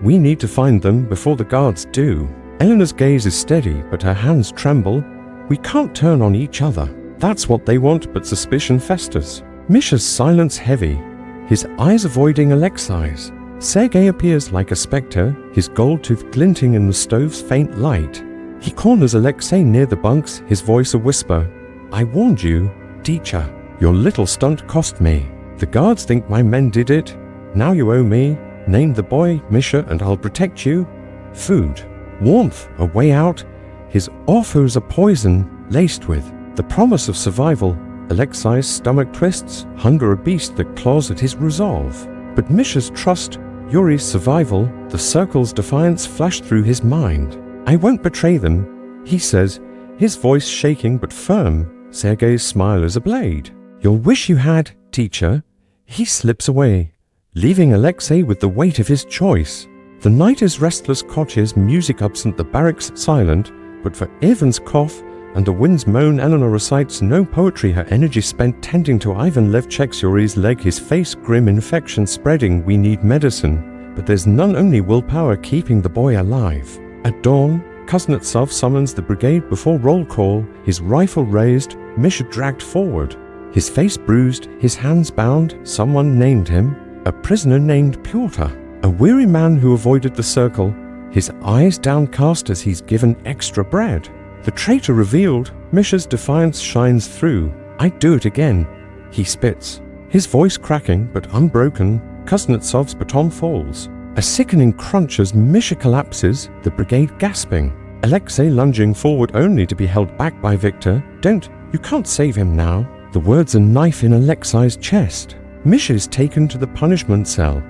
[SPEAKER 1] We need to find them before the guards do." Eleanor's gaze is steady, but her hands tremble. "We can't turn on each other. That's what they want, but suspicion festers." Misha's silence heavy, his eyes avoiding Alexei's. Sergei appears like a spectre, his gold tooth glinting in the stove's faint light. He corners Alexei near the bunks, his voice a whisper. "I warned you, teacher. Your little stunt cost me. The guards think my men did it. Now you owe me. Name the boy, Misha, and I'll protect you." Food, warmth, a way out. His offers a poison laced with the promise of survival. Alexei's stomach twists, hunger a beast that claws at his resolve. But Misha's trust, Yuri's survival, the circle's defiance flash through his mind. "I won't betray them," he says, his voice shaking but firm. Sergei's smile is a blade. "You'll wish you had, teacher." He slips away, leaving Alexei with the weight of his choice. The night is restless, cottages, music absent, the barracks silent, but for Ivan's cough and the wind's moan, Eleanor recites no poetry, her energy spent tending to Ivan. Lev checks Yuri's leg, his face grim, infection spreading. "We need medicine, but there's none, only willpower keeping the boy alive." At dawn, Kuznetsov summons the brigade before roll call, his rifle raised, Misha dragged forward. His face bruised, his hands bound. Someone named him, a prisoner named Pyotr, a weary man who avoided the circle, his eyes downcast as he's given extra bread. The traitor revealed, Misha's defiance shines through. "I do it again," he spits. His voice cracking but unbroken, Kuznetsov's baton falls. A sickening crunch as Misha collapses, the brigade gasping. Alexei lunging forward only to be held back by Victor. "Don't, you can't save him now." The words a knife in Alexei's chest. Misha is taken to the punishment cell,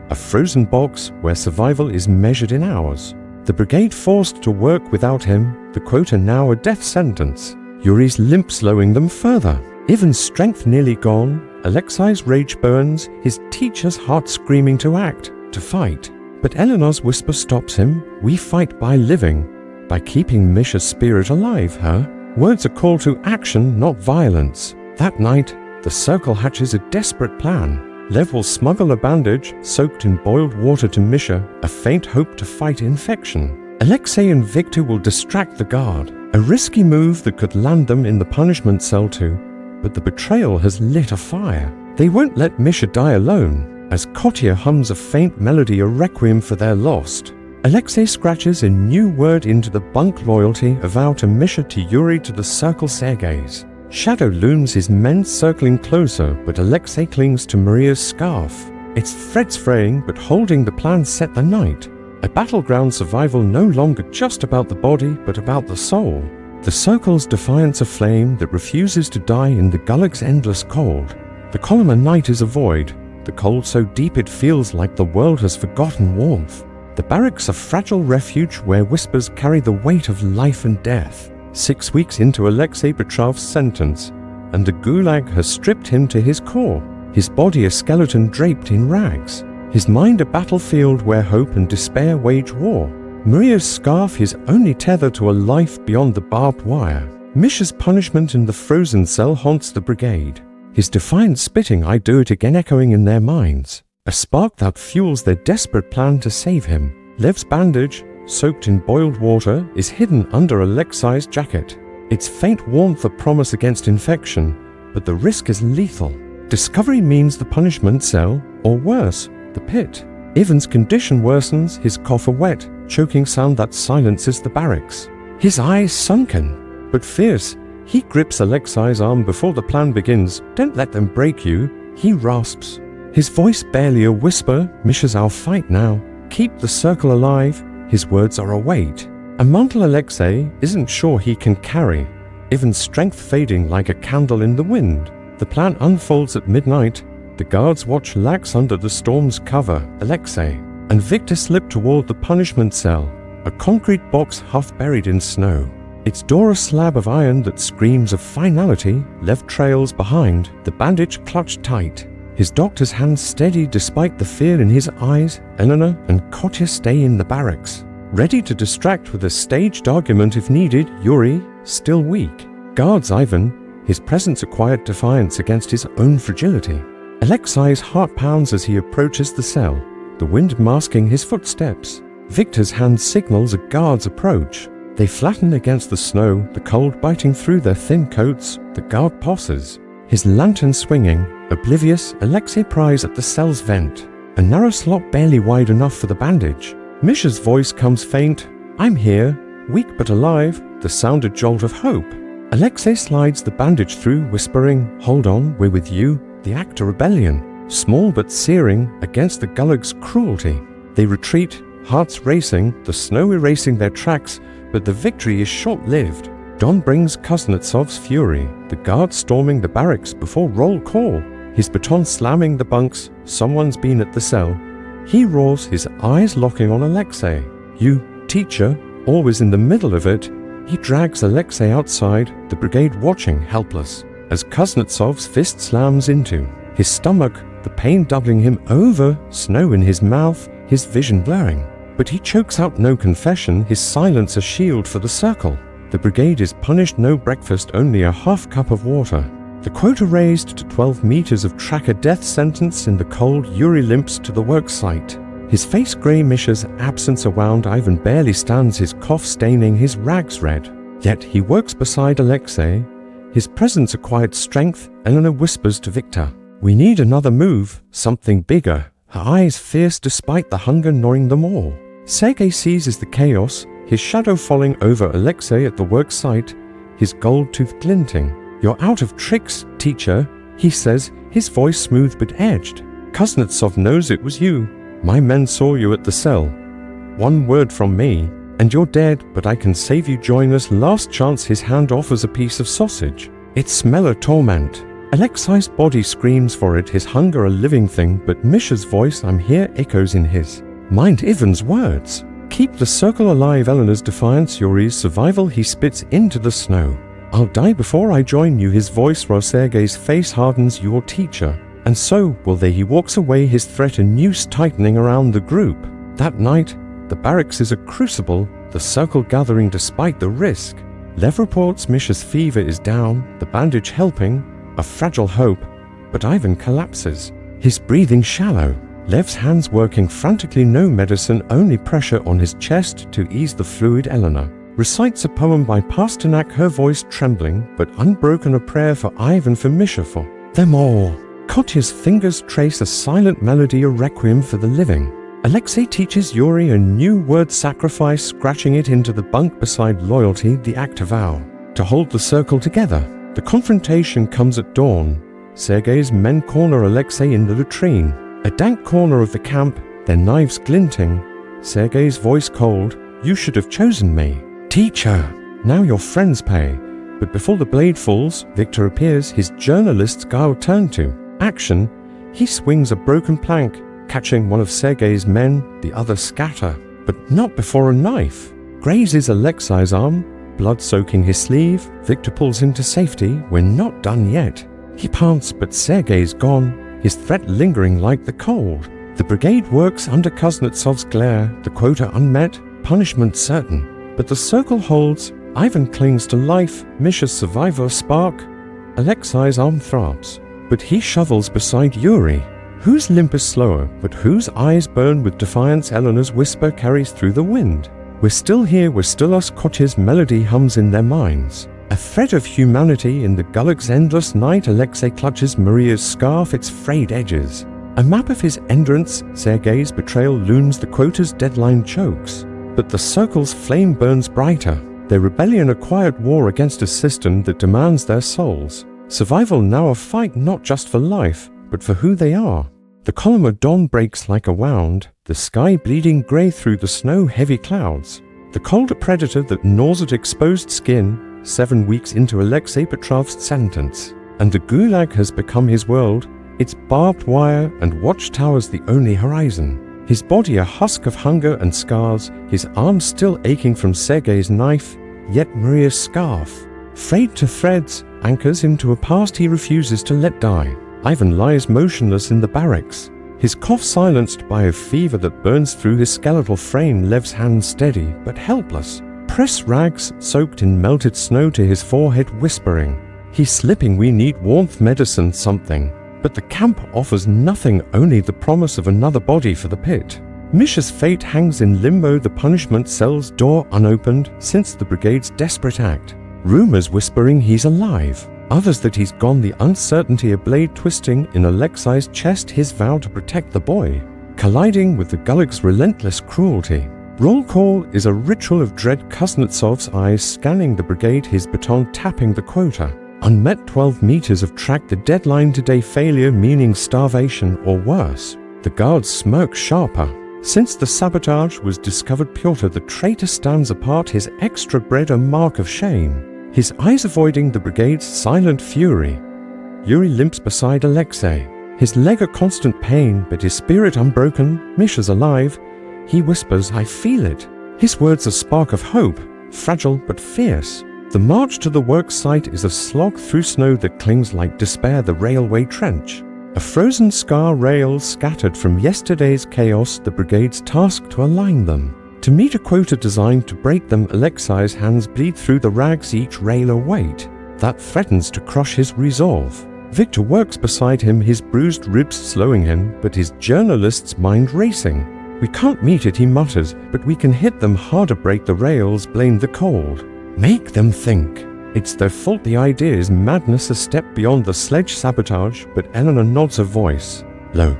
[SPEAKER 1] a frozen box where survival is measured in hours. The brigade forced to work without him, the quota now a death sentence. Yuri's limp slowing them further. Ivan's strength nearly gone, Alexei's rage burns, his teacher's heart screaming to act, to fight. But Eleanor's whisper stops him. "We fight by living, by keeping Misha's spirit alive, huh?" Words a call to action, not violence. That night, the circle hatches a desperate plan. Lev will smuggle a bandage, soaked in boiled water, to Misha, a faint hope to fight infection. Alexei and Victor will distract the guard, a risky move that could land them in the punishment cell too, but the betrayal has lit a fire. They won't let Misha die alone, as Kotya hums a faint melody, a requiem for their lost. Alexei scratches a new word into the bunk loyalty, a vow to Misha, to Yuri, to the circle Sergei's. Shadow looms, his men circling closer, but Alexei clings to Maria's scarf. Its threads fraying, but holding the plan set the night. A battleground survival no longer just about the body, but about the soul. The circle's defiance a flame that refuses to die in the Gulag's endless cold. The column a night is a void, the cold so deep it feels like the world has forgotten warmth. The barracks a fragile refuge where whispers carry the weight of life and death. 6 weeks into Alexei Petrov's sentence, and the Gulag has stripped him to his core, his body a skeleton draped in rags, his mind a battlefield where hope and despair wage war. Maria's scarf his only tether to a life beyond the barbed wire. Misha's punishment in the frozen cell haunts the brigade, his defiant spitting "I do it again" echoing in their minds, a spark that fuels their desperate plan to save him. Lev's bandage, soaked in boiled water, is hidden under Alexei's jacket. Its faint warmth a promise against infection, but the risk is lethal. Discovery means the punishment cell, or worse, the pit. Ivan's condition worsens, his cough a wet, choking sound that silences the barracks. His eyes sunken, but fierce, he grips Alexei's arm before the plan begins. "Don't let them break you," he rasps. His voice barely a whisper. "Misha's our fight now. Keep the circle alive." His words are a weight, a mantle Alexei isn't sure he can carry, Ivan's strength fading like a candle in the wind. The plan unfolds at midnight. The guards watch lax under the storm's cover. Alexei and Victor slip toward the punishment cell, a concrete box half buried in snow. Its door a slab of iron that screams of finality. Lev trails behind, the bandage clutched tight. His doctor's hand steady despite the fear in his eyes. Eleanor and Kotya stay in the barracks, ready to distract with a staged argument if needed. Yuri, still weak, guards Ivan, his presence a quiet defiance against his own fragility. Alexei's heart pounds as he approaches the cell, the wind masking his footsteps. Victor's hand signals a guard's approach. They flatten against the snow, the cold biting through their thin coats. The guard pauses, his lantern swinging. Oblivious, Alexei pries at the cell's vent, a narrow slot barely wide enough for the bandage. Misha's voice comes faint. "I'm here, weak but alive," the sound a jolt of hope. Alexei slides the bandage through, whispering, "Hold on, we're with you." The act a rebellion, small but searing, against the Gulag's cruelty. They retreat, hearts racing, the snow erasing their tracks, but the victory is short-lived. Don brings Kuznetsov's fury, the guards storming the barracks before roll call. His baton slamming the bunks. Someone's been at the cell. He roars, his eyes locking on Alexei. "You, teacher," always in the middle of it. He drags Alexei outside, the brigade watching, helpless, as Kuznetsov's fist slams into his stomach, the pain doubling him over, snow in his mouth, his vision blurring. But he chokes out no confession, his silence a shield for the circle. The brigade is punished, no breakfast, only a half cup of water. The quota raised to 12 meters of tracker death sentence in the cold. Yuri limps to the work site. His face grey, Misha's absence around. Ivan barely stands, his cough staining his rags red. Yet he works beside Alexei, his presence a quiet strength. Eleanor whispers to Victor, "We need another move, something bigger." Her eyes fierce despite the hunger gnawing them all. Sergei seizes the chaos, his shadow falling over Alexei at the work site, his gold tooth glinting. "You're out of tricks, teacher," he says, his voice smooth but edged. "Kuznetsov knows it was you. My men saw you at the cell. One word from me, and you're dead, but I can save you. Join us." Last chance. His hand offers a piece of sausage. It's smell of torment. Alexei's body screams for it, his hunger a living thing, but Misha's voice, "I'm here," echoes in his mind Ivan's words. "Keep the circle alive." Eleanor's defiance, Yuri's survival. He spits into the snow. "I'll die before I join you." His voice raw. Sergei's face hardens. "Your teacher. And so will they." He walks away, his threat a noose tightening around the group. That night, the barracks is a crucible, the circle gathering despite the risk. Lev reports Misha's fever is down, the bandage helping, a fragile hope, but Ivan collapses. His breathing shallow. Lev's hands working frantically, no medicine, only pressure on his chest to ease the fluid. Eleanor recites a poem by Pasternak, her voice trembling, but unbroken, a prayer for Ivan, for Misha, for them all. Kotya's fingers trace a silent melody, a requiem for the living. Alexei teaches Yuri a new word, sacrifice, scratching it into the bunk beside loyalty, the act of vow, to hold the circle together. The confrontation comes at dawn. Sergei's men corner Alexei in the latrine, a dank corner of the camp, their knives glinting. Sergei's voice cold, "You should have chosen me, teacher. Now your friends pay." But before the blade falls, Victor appears, his journalist's guile turned to action. He swings a broken plank, catching one of Sergei's men, the other scatter, but not before a knife grazes Alexei's arm, blood soaking his sleeve. Victor pulls him to safety. "We're not done yet." He pants, but Sergei's gone, his threat lingering like the cold. The brigade works under Kuznetsov's glare, the quota unmet, punishment certain. But the circle holds, Ivan clings to life, Misha's survivor spark. Alexei's arm throbs, but he shovels beside Yuri, whose limp is slower, but whose eyes burn with defiance. Eleanor's whisper carries through the wind. "We're still here, we're still us." Kotya's melody hums in their minds, a thread of humanity in the Gulag's endless night. Alexei clutches Maria's scarf, its frayed edges, a map of his entrance. Sergei's betrayal looms, the quota's deadline chokes, but the circle's flame burns brighter. Their rebellion, a quiet war against a system that demands their souls. Survival now, a fight not just for life, but for who they are. The column of dawn breaks like a wound, the sky bleeding grey through the snow-heavy clouds. The cold, a predator that gnaws at exposed skin, 7 weeks into Alexei Petrov's sentence. And the Gulag has become his world, its barbed wire and watchtowers the only horizon. His body a husk of hunger and scars, his arms still aching from Sergei's knife, yet Maria's scarf, frayed to threads, anchors him to a past he refuses to let die. Ivan lies motionless in the barracks, his cough silenced by a fever that burns through his skeletal frame. Lev's hands steady but helpless, press rags soaked in melted snow to his forehead, whispering. He's slipping. "We need warmth, medicine, something." But the camp offers nothing, only the promise of another body for the pit. Misha's fate hangs in limbo, the punishment cell's door unopened since the brigade's desperate act. Rumors whispering he's alive, others that he's gone, the uncertainty a blade twisting in Alexei's chest, his vow to protect the boy, colliding with the Gulag's relentless cruelty. Roll call is a ritual of dread, Kuznetsov's eyes scanning the brigade, his baton tapping the quota. Unmet 12 meters of track, the deadline today, failure meaning starvation or worse. The guards smirk sharper. Since the sabotage was discovered, Pyotr the traitor stands apart, his extra bread a mark of shame, his eyes avoiding the brigade's silent fury. Yuri limps beside Alexei, his leg a constant pain, but his spirit unbroken. Misha's alive. He whispers, "I feel it." His words a spark of hope, fragile but fierce. The march to the work site is a slog through snow that clings like despair, the railway trench. A frozen scar, rails scattered from yesterday's chaos, the brigade's task to align them. To meet a quota designed to break them, Alexei's hands bleed through the rags, each rail a weight that threatens to crush his resolve. Victor works beside him, his bruised ribs slowing him, but his journalist's mind racing. "We can't meet it," he mutters, "but we can hit them harder, break the rails, blame the cold. Make them think. It's their fault." The idea is madness, a step beyond the sledge sabotage, but Eleanor nods her voice low.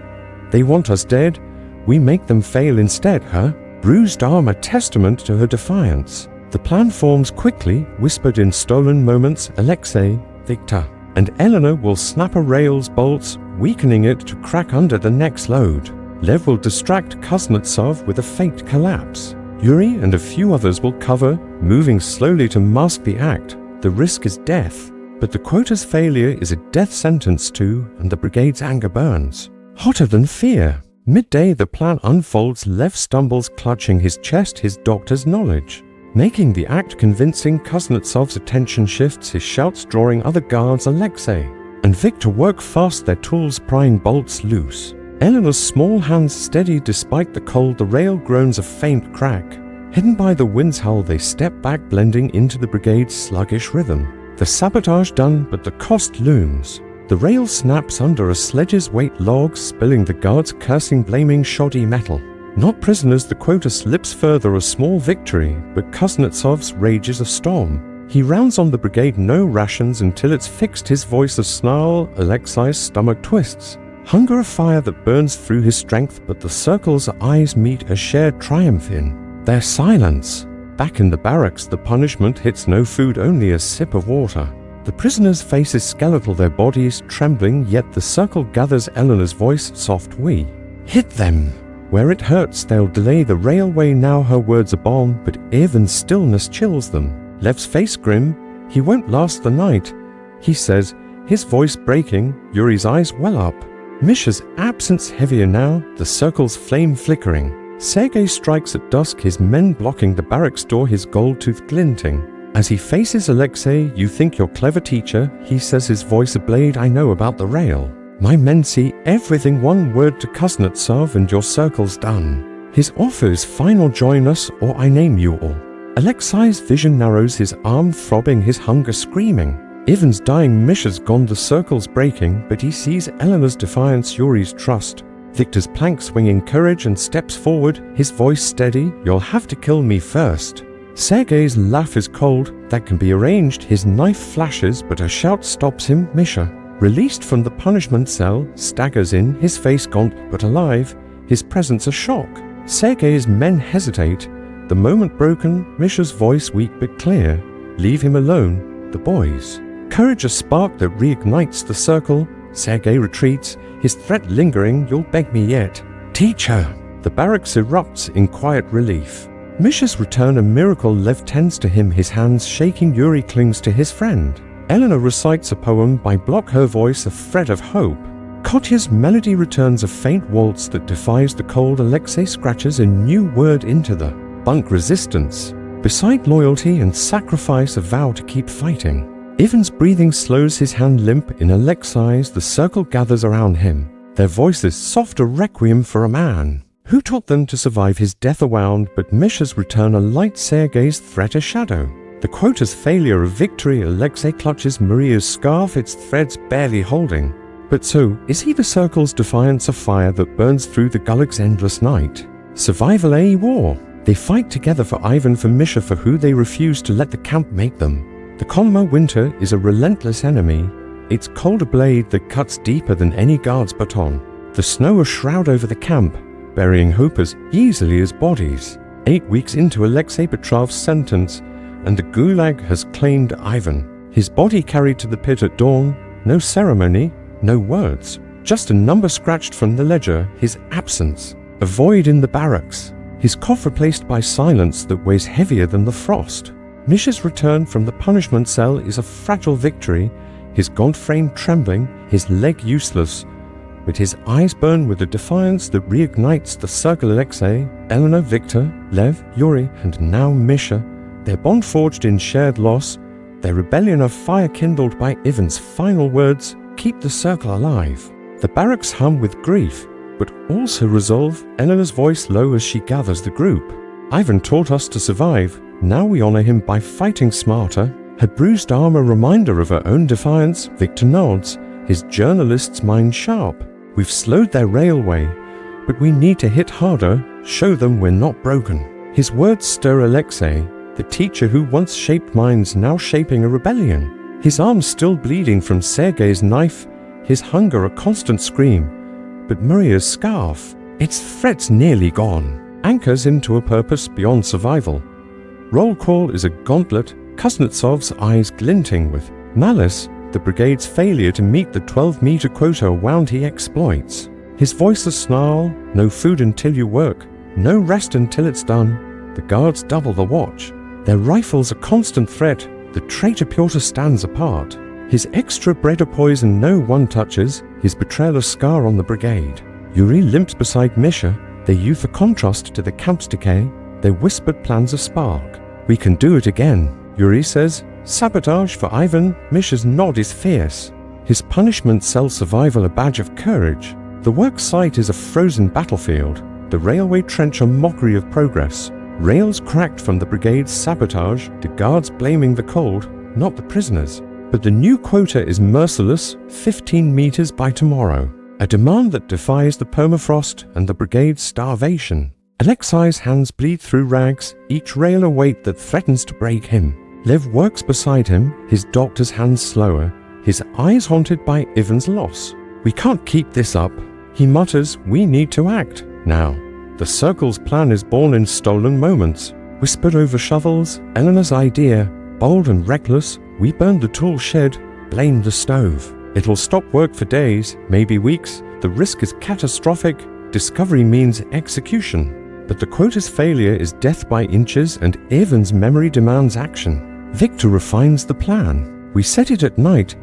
[SPEAKER 1] "They want us dead. We make them fail instead, huh?" bruised arm a testament to her defiance. The plan forms quickly, whispered in stolen moments, Alexei, Victor, and Eleanor will snap a rail's bolts, weakening it to crack under the next load. Lev will distract Kuznetsov with a faked collapse. Yuri and a few others will cover, moving slowly to mask the act. The risk is death, but the quota's failure is a death sentence too, and the brigade's anger burns. Hotter than fear. Midday the plan unfolds. Lev stumbles, clutching his chest, his doctor's knowledge. Making the act convincing, Kuznetsov's attention shifts, his shouts drawing other guards. Alexei and Victor work fast, their tools prying bolts loose. Eleanor's small hands steady despite the cold. The rail groans a faint crack. Hidden by the wind's howl, they step back, blending into the brigade's sluggish rhythm. The sabotage done, but the cost looms. The rail snaps under a sledge's weight, logs spilling, the guards cursing, blaming shoddy metal. Not prisoners, the quota slips further, a small victory, but Kuznetsov's rage is a storm. He rounds on the brigade, no rations until it's fixed, his voice a snarl. Alexei's stomach twists. Hunger a fire that burns through his strength, but the circle's eyes meet a shared triumph in their silence. Back in the barracks, the punishment hits, no food, only a sip of water. The prisoners' faces skeletal, their bodies trembling, yet the circle gathers. Eleanor's voice soft, we hit them. Where it hurts, they'll delay the railway now. Her words a bomb, but even stillness chills them. Lev's face grim, he won't last the night, he says, his voice breaking. Yuri's eyes well up. Misha's absence heavier now, the circle's flame flickering. Sergei strikes at dusk, his men blocking the barracks door, his gold tooth glinting. As he faces Alexei, you think you're clever, teacher, he says, his voice a blade. I know about the rail. My men see everything. One word to Kuznetsov and your circle's done. His offer is final, join us or I name you all. Alexei's vision narrows, his arm throbbing, his hunger screaming. Ivan's dying, Misha's gone, the circle's breaking, but he sees Eleanor's defiance, Yuri's trust. Victor's plank swinging courage and steps forward, his voice steady, you'll have to kill me first. Sergei's laugh is cold, that can be arranged, his knife flashes, but a shout stops him. Misha, released from the punishment cell, staggers in, his face gaunt but alive, his presence a shock. Sergei's men hesitate, the moment broken, Misha's voice weak but clear. Leave him alone, the boys. Courage a spark that reignites the circle. Sergei retreats, his threat lingering, you'll beg me yet. Teacher! The barracks erupts in quiet relief. Misha's return a miracle. Lev tends to him, his hands shaking. Yuri clings to his friend. Eleanor recites a poem by Block, her voice a thread of hope. Kotya's melody returns, a faint waltz that defies the cold. Alexei scratches a new word into the bunk, resistance. Beside loyalty and sacrifice, a vow to keep fighting. Ivan's breathing slows, his hand limp. In Alexei's, the circle gathers around him. Their voices soft, a requiem for a man who taught them to survive his death awound. But Misha's return a light, Sergei's threat a shadow. The quota's failure a victory. Alexei clutches Maria's scarf, its threads barely holding. But so, is he the circle's defiance, a fire that burns through the Gulag's endless night? Survival, a war. They fight together for Ivan, for Misha, for who they refuse to let the camp make them. The Kolmar winter is a relentless enemy, its cold a blade that cuts deeper than any guard's baton. The snow a shroud over the camp, burying hope as easily as bodies. 8 weeks into Alexei Petrov's sentence, and the Gulag has claimed Ivan. His body carried to the pit at dawn, no ceremony, no words, just a number scratched from the ledger, his absence, a void in the barracks, his cough replaced by silence that weighs heavier than the frost. Misha's return from the punishment cell is a fragile victory, his gaunt frame trembling, his leg useless, but his eyes burn with a defiance that reignites the circle. Alexei, Eleanor, Victor, Lev, Yuri, and now Misha, their bond forged in shared loss, their rebellion a fire kindled by Ivan's final words, keep the circle alive. The barracks hum with grief, but also resolve. Eleanor's voice low as she gathers the group. Ivan taught us to survive, now we honor him by fighting smarter. Her bruised arm a reminder of her own defiance. Victor nods, his journalist's mind sharp. We've slowed their railway, but we need to hit harder, show them we're not broken. His words stir Alexei, the teacher who once shaped minds now shaping a rebellion. His arm still bleeding from Sergei's knife, his hunger a constant scream. But Maria's scarf, its threads nearly gone. anchors into a purpose beyond survival. Roll call is a gauntlet, Kuznetsov's eyes glinting with malice, the brigade's failure to meet the 12-meter quota wound he exploits. His voice a snarl, no food until you work, no rest until it's done. The guards double the watch. Their rifles a constant threat, the traitor Pyotr stands apart. His extra bread a poison no one touches, his betrayal a scar on the brigade. Yuri limps beside Misha, their youth a contrast to the camp's decay, their whispered plans a spark. We can do it again, Yuri says. Sabotage for Ivan, Misha's nod is fierce. His punishment sells survival a badge of courage. The work site is a frozen battlefield, the railway trench a mockery of progress. Rails cracked from the brigade's sabotage, the guards blaming the cold, not the prisoners. But the new quota is merciless, 15 meters by tomorrow. A demand that defies the permafrost and the brigade's starvation. Alexei's hands bleed through rags, each rail a weight that threatens to break him. Lev works beside him, his doctor's hands slower, his eyes haunted by Ivan's loss. We can't keep this up, he mutters, we need to act, now. The circle's plan is born in stolen moments. Whispered over shovels, Eleanor's idea, bold and reckless, we burned the tool shed, blamed the stove. It'll stop work for days, maybe weeks, the risk is catastrophic, discovery means execution. But the quota's failure is death by inches and Ivan's memory demands action. Victor refines the plan. We set it at night,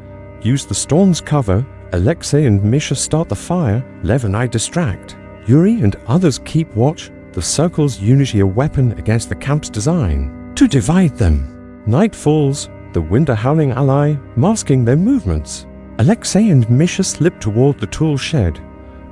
[SPEAKER 1] use the storm's cover, Alexei and Misha start the fire, Lev and I distract. Yuri and others keep watch, the circle's unity a weapon against the camp's design. To divide them. Night falls, the wind a howling ally, masking their movements. Alexei and Misha slip toward the tool shed,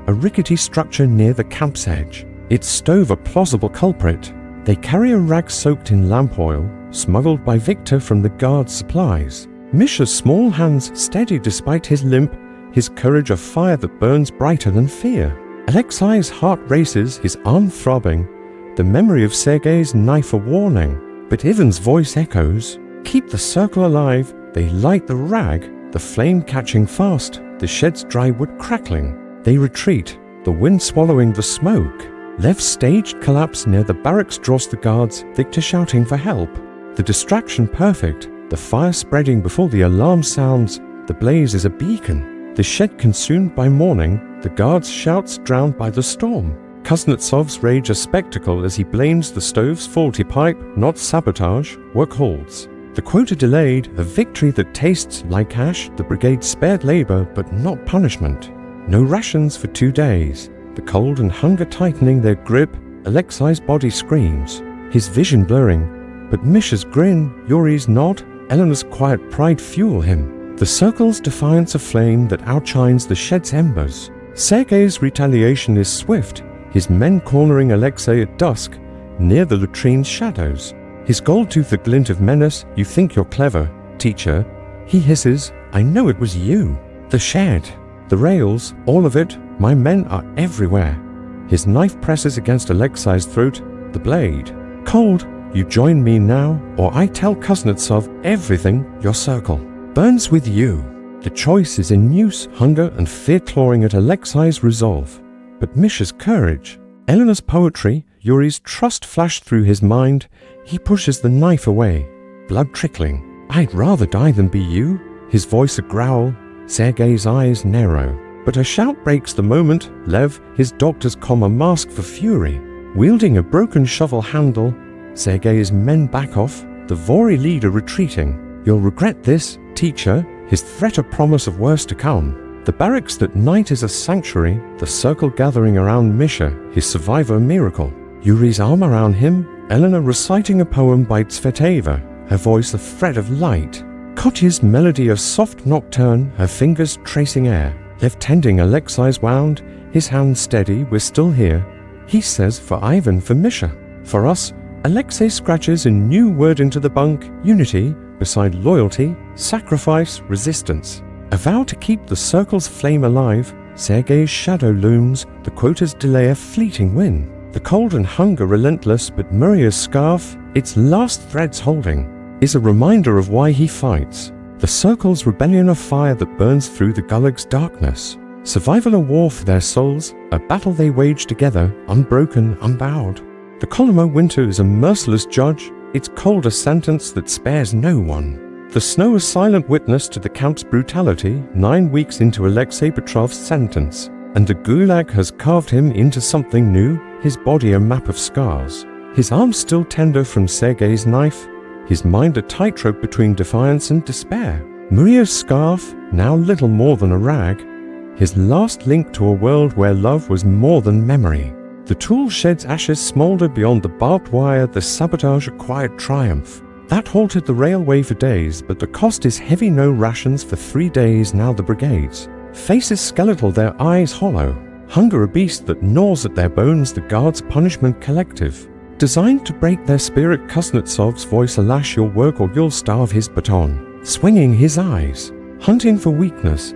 [SPEAKER 1] a rickety structure near the camp's edge. Its stove a plausible culprit. They carry a rag soaked in lamp oil, smuggled by Victor from the guard's supplies. Misha's small hands steady despite his limp, his courage a fire that burns brighter than fear. Alexei's heart races, his arm throbbing, the memory of Sergei's knife a warning. But Ivan's voice echoes, keep the circle alive. They light the rag, the flame catching fast, the shed's dry wood crackling. They retreat, the wind swallowing the smoke. Lev's staged collapse near the barracks draws the guards, Victor shouting for help. The distraction perfect, the fire spreading before the alarm sounds, the blaze is a beacon. The shed consumed by morning, the guards' shouts drowned by the storm. Kuznetsov's rage a spectacle as he blames the stove's faulty pipe, not sabotage, work holds. The quota delayed, a victory that tastes like ash, the brigade spared labor but not punishment. No rations for 2 days. The cold and hunger tightening their grip, Alexei's body screams, his vision blurring. But Misha's grin, Yuri's nod, Eleanor's quiet pride fuel him. The circle's defiance a flame that outshines the shed's embers. Sergei's retaliation is swift, his men cornering Alexei at dusk, near the latrine's shadows. His gold tooth a glint of menace, you think you're clever, teacher. He hisses, I know it was you. The shed, the rails, all of it, my men are everywhere. His knife presses against Alexei's throat, the blade. Cold, you join me now, or I tell Kuznetsov everything, your circle burns with you. The choice is in noose, hunger and fear clawing at Alexei's resolve. But Misha's courage, Eleanor's poetry, Yuri's trust flashed through his mind. He pushes the knife away, blood trickling. I'd rather die than be you. His voice a growl, Sergei's eyes narrow. But a shout breaks the moment. Lev, his doctor's comma mask for fury. Wielding a broken shovel handle, Sergei's men back off, the Vori leader retreating. You'll regret this, teacher, his threat a promise of worse to come. The barracks that night is a sanctuary, the circle gathering around Misha, his survivor a miracle. Yuri's arm around him, Eleanor reciting a poem by Tsveteva, her voice a thread of light. Kotya's melody a soft nocturne, her fingers tracing air. Lev tending Alexei's wound, his hand steady, we're still here. He says for Ivan, for Misha. For us, Alexei scratches a new word into the bunk, unity, beside loyalty, sacrifice, resistance. A vow to keep the circle's flame alive, Sergei's shadow looms, the quota's delay a fleeting win. The cold and hunger relentless, but Maria's scarf, its last threads holding, is a reminder of why he fights. The circle's rebellion of fire that burns through the Gulag's darkness. Survival a war for their souls, a battle they wage together, unbroken, unbowed. The Kolomar winter is a merciless judge, its cold a sentence that spares no one. The snow a silent witness to the camp's brutality 9 weeks into Alexei Petrov's sentence, and the Gulag has carved him into something new, his body a map of scars. His arms still tender from Sergei's knife, his mind a tightrope between defiance and despair. Maria's scarf, now little more than a rag, his last link to a world where love was more than memory. The tool sheds ashes smolder beyond the barbed wire, the sabotage acquired triumph. That halted the railway for days, but the cost is heavy. No rations for 3 days now. The brigades, faces skeletal, their eyes hollow, hunger a beast that gnaws at their bones. The guards' punishment collective, designed to break their spirit. Kuznetsov's voice, alas, you'll work or you'll starve. His baton, swinging his eyes, hunting for weakness.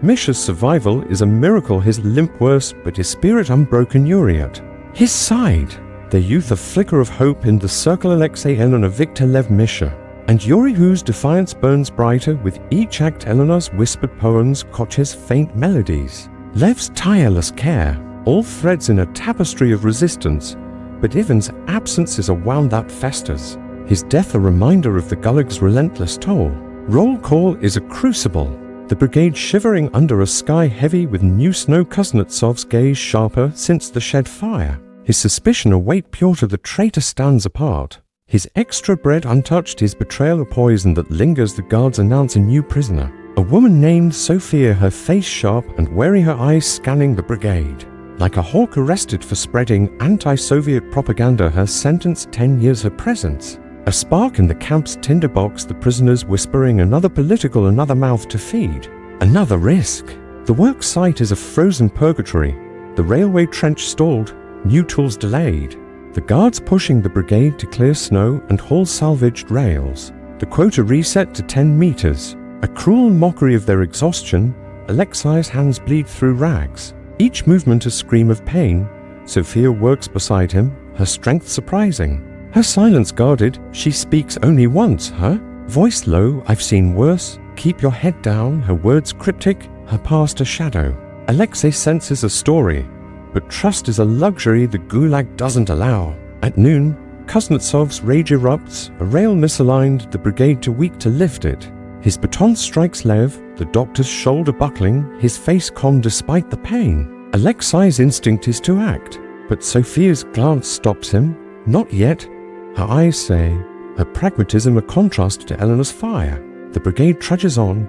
[SPEAKER 1] Misha's survival is a miracle, his limp worse, but his spirit unbroken. Yuri at his side, their youth a flicker of hope in the circle. Alexei, Elena, Victor, Lev, Misha, and Yuri, whose defiance burns brighter with each act. Elena's whispered poems, Koch's faint melodies, Lev's tireless care, all threads in a tapestry of resistance. But Ivan's absence is a wound that festers, his death a reminder of the Gulag's relentless toll. Roll call is a crucible, the brigade shivering under a sky heavy with new snow. Kuznetsov's gaze sharper since the shed fire, his suspicion a weight. Pyotr the traitor stands apart, his extra bread untouched, his betrayal a poison that lingers. The guards announce a new prisoner, a woman named Sophia, her face sharp and wary, her eyes scanning the brigade. Like a hawk arrested for spreading anti-Soviet propaganda, her sentence 10 years. Her presence a spark in the camp's tinderbox, the prisoners whispering, another political, another mouth to feed, another risk. The work site is a frozen purgatory, the railway trench stalled, new tools delayed. The guards pushing the brigade to clear snow and haul salvaged rails. The quota reset to 10 meters, a cruel mockery of their exhaustion. Alexei's hands bleed through rags, each movement a scream of pain. Sophia works beside him, her strength surprising. Her silence guarded, she speaks only once, her voice low, I've seen worse, keep your head down. Her words cryptic, her past a shadow. Alexei senses a story, but trust is a luxury the Gulag doesn't allow. At noon, Kuznetsov's rage erupts, a rail misaligned, the brigade too weak to lift it. His baton strikes Lev, the doctor's shoulder buckling, his face calm despite the pain. Alexei's instinct is to act, but Sophia's glance stops him. Not yet. Her eyes say, her pragmatism a contrast to Eleanor's fire. The brigade trudges on,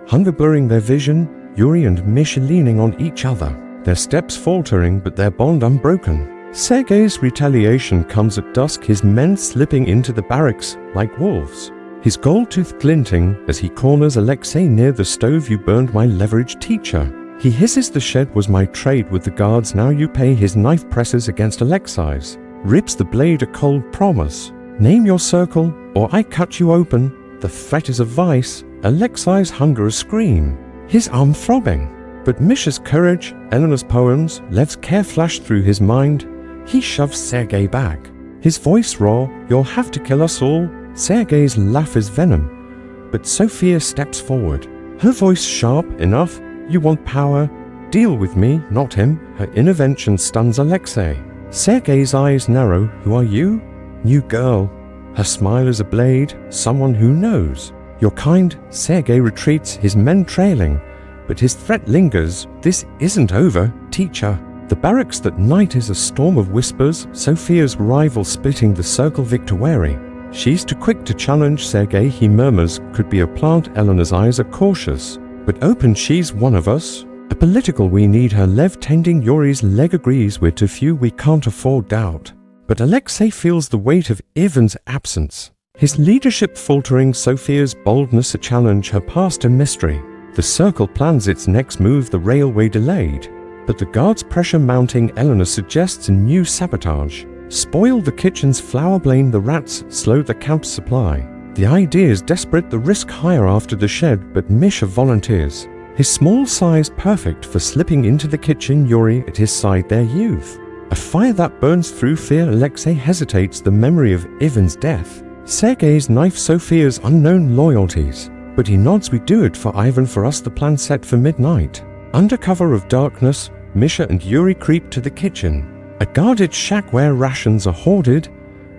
[SPEAKER 1] hunger blurring their vision, Yuri and Misha leaning on each other, their steps faltering but their bond unbroken. Sergei's retaliation comes at dusk, his men slipping into the barracks like wolves, his gold tooth glinting as he corners Alexei near the stove. You burned my leverage, teacher. He hisses, the shed was my trade with the guards, now you pay. His knife presses against Alexei's, rips the blade a cold promise. Name your circle, or I cut you open. The threat is a vice, Alexei's hunger a scream, his arm throbbing. But Misha's courage, Eleanor's poems, Lev's care flash through his mind. He shoves Sergei back, his voice raw, you'll have to kill us all. Sergei's laugh is venom, but Sophia steps forward, her voice sharp enough. You want power? Deal with me, not him. Her intervention stuns Alexei. Sergei's eyes narrow. Who are you? New girl. Her smile is a blade, someone who knows. You're kind. Sergei retreats, his men trailing, but his threat lingers. This isn't over, teacher. The barracks that night is a storm of whispers, Sophia's rival spitting the circle. Victor wary, she's too quick to challenge. Sergei, he murmurs, could be a plant. Eleanor's eyes are cautious, but open. She's one of us, a political we need her. Lev tending Yuri's leg agrees, we're too few, we can't afford doubt. But Alexei feels the weight of Ivan's absence, his leadership faltering. Sophia's boldness a challenge, her past a mystery. The circle plans its next move, the railway delayed, but the guards' pressure mounting. Eleanor suggests a new sabotage, spoil the kitchen's flour, blame the rats, slow the camp's supply. The idea is desperate, the risk higher after the shed, but Misha volunteers, his small size perfect for slipping into the kitchen. Yuri at his side, their youth, a fire that burns through fear. Alexei hesitates, the memory of Ivan's death, Sergei's knife, Sophia's unknown loyalties. But he nods, we do it for Ivan, for us. The plan set for midnight. Under cover of darkness, Misha and Yuri creep to the kitchen. A guarded shack where rations are hoarded.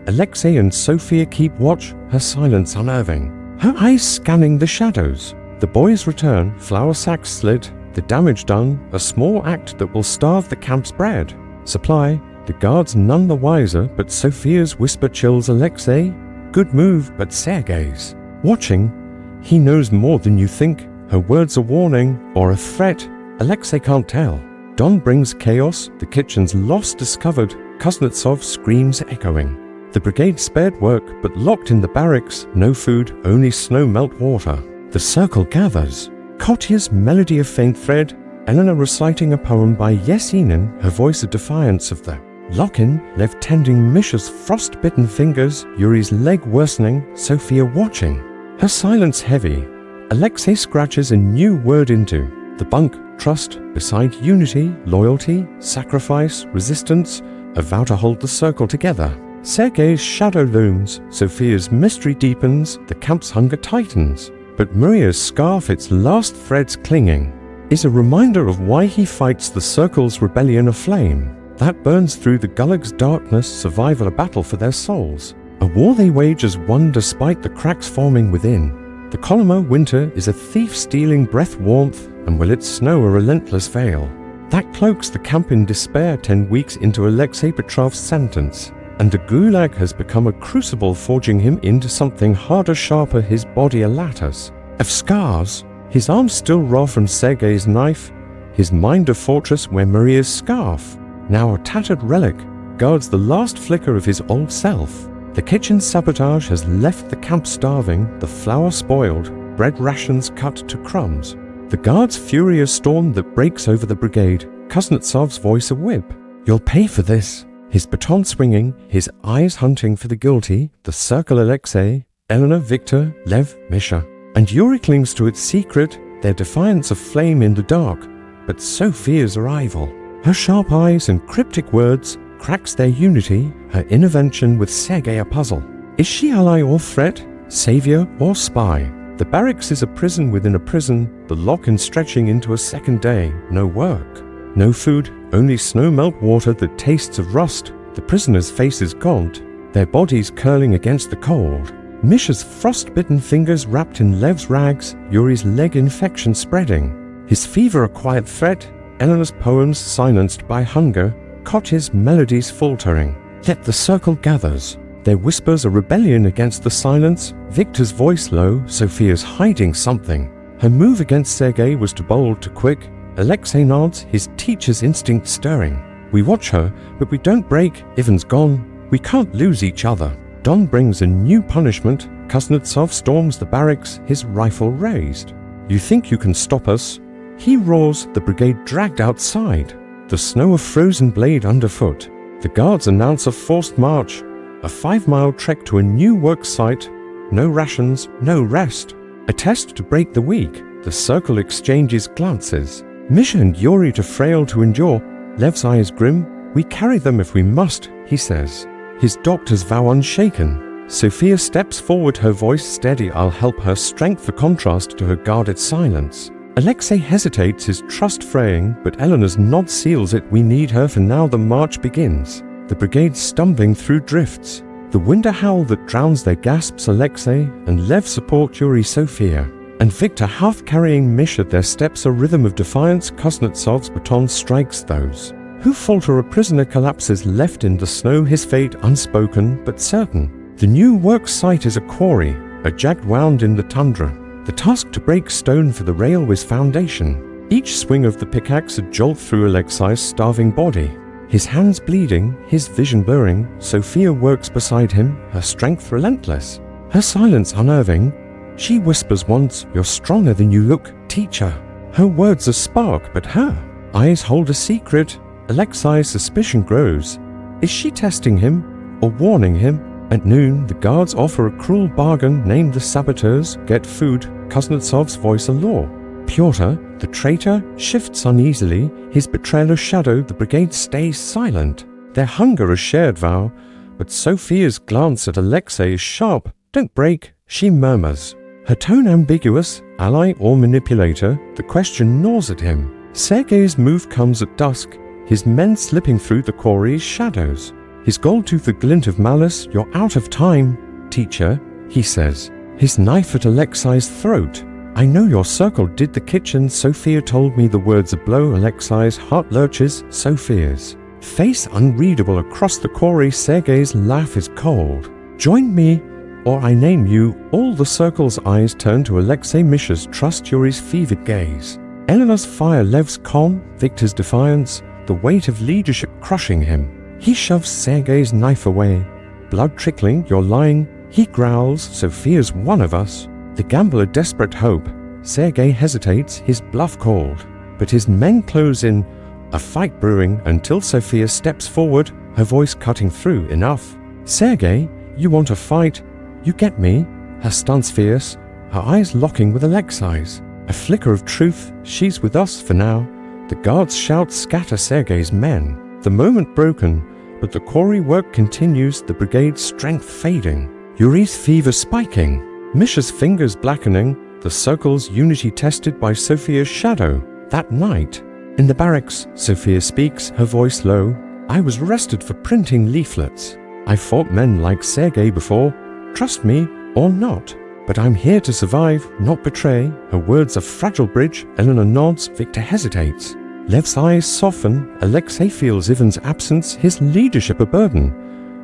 [SPEAKER 1] Alexei and Sophia keep watch, her silence unnerving, her eyes scanning the shadows. The boys return, flour sacks slit, the damage done, a small act that will starve the camp's bread. Supply, the guards none the wiser, but Sophia's whisper chills Alexei. Good move, but Sergei's. Watching, he knows more than you think. Her words a warning or a threat, Alexei can't tell. Dawn brings chaos, the kitchen's loss discovered, Kuznetsov screams echoing. The brigade spared work, but locked in the barracks, no food, only snow melt water. The circle gathers. Kotya's melody of faint thread, Elena reciting a poem by Yesenin, her voice a defiance of the lock-in, Lev tending Misha's frost-bitten fingers, Yuri's leg worsening, Sophia watching. Her silence heavy. Alexei scratches a new word into the bunk, trust, beside unity, loyalty, sacrifice, resistance, a vow to hold the circle together. Sergei's shadow looms, Sophia's mystery deepens, the camp's hunger tightens. But Maria's scarf, its last threads clinging, is a reminder of why he fights the circle's rebellion aflame. That burns through the Gulag's darkness, survival a battle for their souls. A war they wage as one despite the cracks forming within. The Kolyma winter is a thief stealing breath warmth, and will it snow a relentless veil? That cloaks the camp in despair 10 weeks into Alexei Petrov's sentence. And the Gulag has become a crucible forging him into something harder, sharper, his body a lattice of scars, his arms still raw from Sergei's knife, his mind a fortress where Maria's scarf, now a tattered relic, guards the last flicker of his old self. The kitchen sabotage has left the camp starving, the flour spoiled, bread rations cut to crumbs. The guards' fury a storm that breaks over the brigade, Kuznetsov's voice a whip. You'll pay for this. His baton swinging, his eyes hunting for the guilty, the circle Alexei, Elena, Victor, Lev, Misha. And Yuri clings to its secret, their defiance aflame in the dark, but Sophia's arrival. Her sharp eyes and cryptic words cracks their unity, her intervention with Sergei a puzzle. Is she ally or threat, savior or spy? The barracks is a prison within a prison, the lock-in stretching into a second day, no work. No food, only snow melt water that tastes of rust. The prisoners' faces gaunt, their bodies curling against the cold. Misha's frost-bitten fingers wrapped in Lev's rags, Yuri's leg infection spreading. His fever a quiet threat, Eleanor's poems silenced by hunger, Kotya's melodies faltering. Yet the circle gathers. Their whispers a rebellion against the silence, Victor's voice low, Sophia's hiding something. Her move against Sergei was too bold, too quick. Alexei nods, his teacher's instinct stirring. We watch her, but we don't break. Ivan's gone. We can't lose each other. Don brings a new punishment. Kuznetsov storms the barracks, his rifle raised. You think you can stop us? He roars, the brigade dragged outside. The snow a frozen blade underfoot. The guards announce a forced march. A 5-mile trek to a new work site. No rations, no rest. A test to break the weak. The circle exchanges glances. Misha and Yuri too frail to endure. Lev's eyes grim. We carry them if we must, he says. His doctor's vow unshaken. Sophia steps forward, her voice steady. I'll help her, strength for contrast to her guarded silence. Alexei hesitates, his trust fraying, but Eleanor's nod seals it. We need her, for now the march begins. The brigade stumbling through drifts. The winter howl that drowns their gasps Alexei, and Lev support Yuri, Sophia. And Victor half carrying Misha, their steps a rhythm of defiance. Kuznetsov's baton strikes those who falter. A prisoner collapses, left in the snow, his fate unspoken but certain. The new work site is a quarry, a jagged wound in the tundra. The task to break stone for the railway's foundation. Each swing of the pickaxe a jolt through Alexei's starving body. His hands bleeding, his vision blurring, Sophia works beside him, her strength relentless, her silence unnerving. She whispers once, you're stronger than you look, teacher. Her words a spark, but her eyes hold a secret. Alexei's suspicion grows. Is she testing him, or warning him? At noon, the guards offer a cruel bargain, named the saboteurs, get food, Kuznetsov's voice a law. Pyotr, the traitor, shifts uneasily, his betrayal a shadow. The brigade stays silent, their hunger a shared vow. But Sophia's glance at Alexei is sharp. Don't break, she murmurs. Her tone ambiguous, ally or manipulator, the question gnaws at him. Sergei's move comes at dusk, his men slipping through the quarry's shadows. His gold-toothed glint of malice, "You're out of time, teacher," he says, his knife at Alexei's throat. "I know your circle did the kitchen. Sophia told me the words a blow." Alexei's heart lurches, Sophia's face unreadable across the quarry. Sergei's laugh is cold. "Join me, or I name you." All the circle's eyes turn to Alexei. Misha's trust, Yuri's fevered gaze. Eleanor's fire, Lev's calm, Victor's defiance, the weight of leadership crushing him. He shoves Sergei's knife away. "Blood trickling, you're lying," he growls. "Sophia's one of us." The gambler, desperate hope. Sergei hesitates, his bluff called. But his men close in, a fight brewing, until Sophia steps forward, her voice cutting through. "Enough. Sergei, you want a fight? You get me?" Her stance fierce, her eyes locking with Alexei's. A flicker of truth, "She's with us for now." The guards' shouts scatter Sergei's men. The moment broken, but the quarry work continues, the brigade's strength fading. Yuri's fever spiking. Misha's fingers blackening, the circle's unity tested by Sophia's shadow. That night, in the barracks, Sophia speaks, her voice low. "I was arrested for printing leaflets. I fought men like Sergei before. Trust me or not. But I'm here to survive, not betray." Her words a fragile bridge. Eleanor nods, Victor hesitates. Lev's eyes soften. Alexei feels Ivan's absence, his leadership a burden.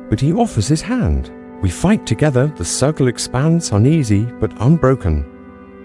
[SPEAKER 1] But he offers his hand. "We fight together." The circle expands, uneasy but unbroken.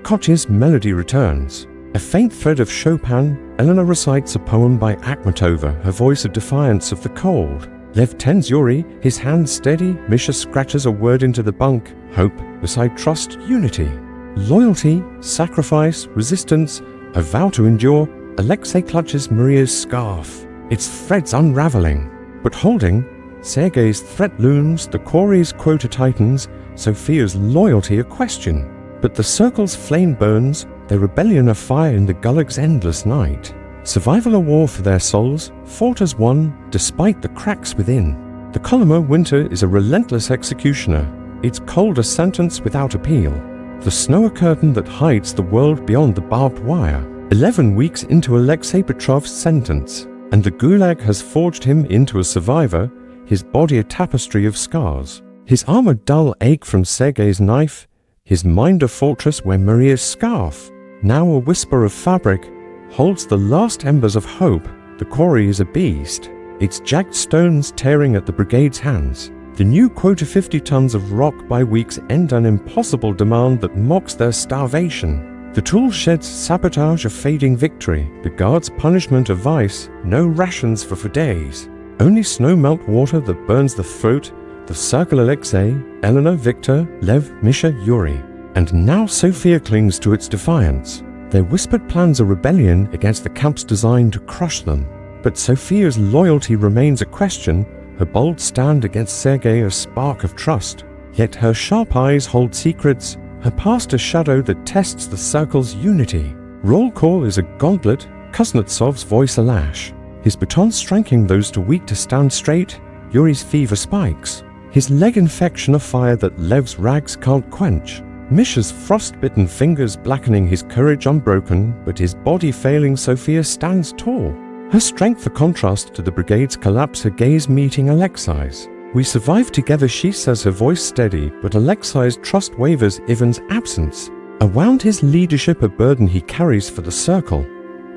[SPEAKER 1] Koch's melody returns. A faint thread of Chopin. Eleanor recites a poem by Akhmatova, her voice a defiance of the cold. Lev tends Yuri, his hand steady. Misha scratches a word into the bunk. Hope beside trust, unity. Loyalty, sacrifice, resistance, a vow to endure. Alexei clutches Maria's scarf, its threads unraveling. But holding, Sergei's threat looms, the quarry's quota tightens, Sophia's loyalty a question. But the circle's flame burns, their rebellion a fire in the Gulag's endless night. Survival a war for their souls, fought as one, despite the cracks within. The Columnar winter is a relentless executioner, its cold a sentence without appeal. The snow a curtain that hides the world beyond the barbed wire. 11 weeks into Alexei Petrov's sentence, and the Gulag has forged him into a survivor, his body a tapestry of scars. His arm a dull ache from Sergei's knife, his mind a fortress where Maria's scarf, now a whisper of fabric, holds the last embers of hope. The quarry is a beast, its jagged stones tearing at the brigade's hands. The new quota 50 tons of rock by week's end, an impossible demand that mocks their starvation. The tool sheds sabotage a fading victory, the guards' punishment a vice, no rations for days. Only snow melt water that burns the throat. The circle Alexei, Eleanor, Victor, Lev, Misha, Yuri. And now Sophia clings to its defiance. Their whispered plans a rebellion against the camp's design to crush them. But Sophia's loyalty remains a question, her bold stand against Sergei a spark of trust. Yet her sharp eyes hold secrets, her past a shadow that tests the circle's unity. Roll call is a gauntlet, Kuznetsov's voice a lash. His baton striking those too weak to stand straight. Yuri's fever spikes, his leg infection a fire that Lev's rags can't quench. Misha's frost-bitten fingers blackening, his courage unbroken, but his body failing. Sophia stands tall, her strength a contrast to the brigade's collapse, her gaze meeting Alexei's. "We survive together," she says, her voice steady, but Alexei's trust wavers. Ivan's absence around his leadership a burden he carries for the circle.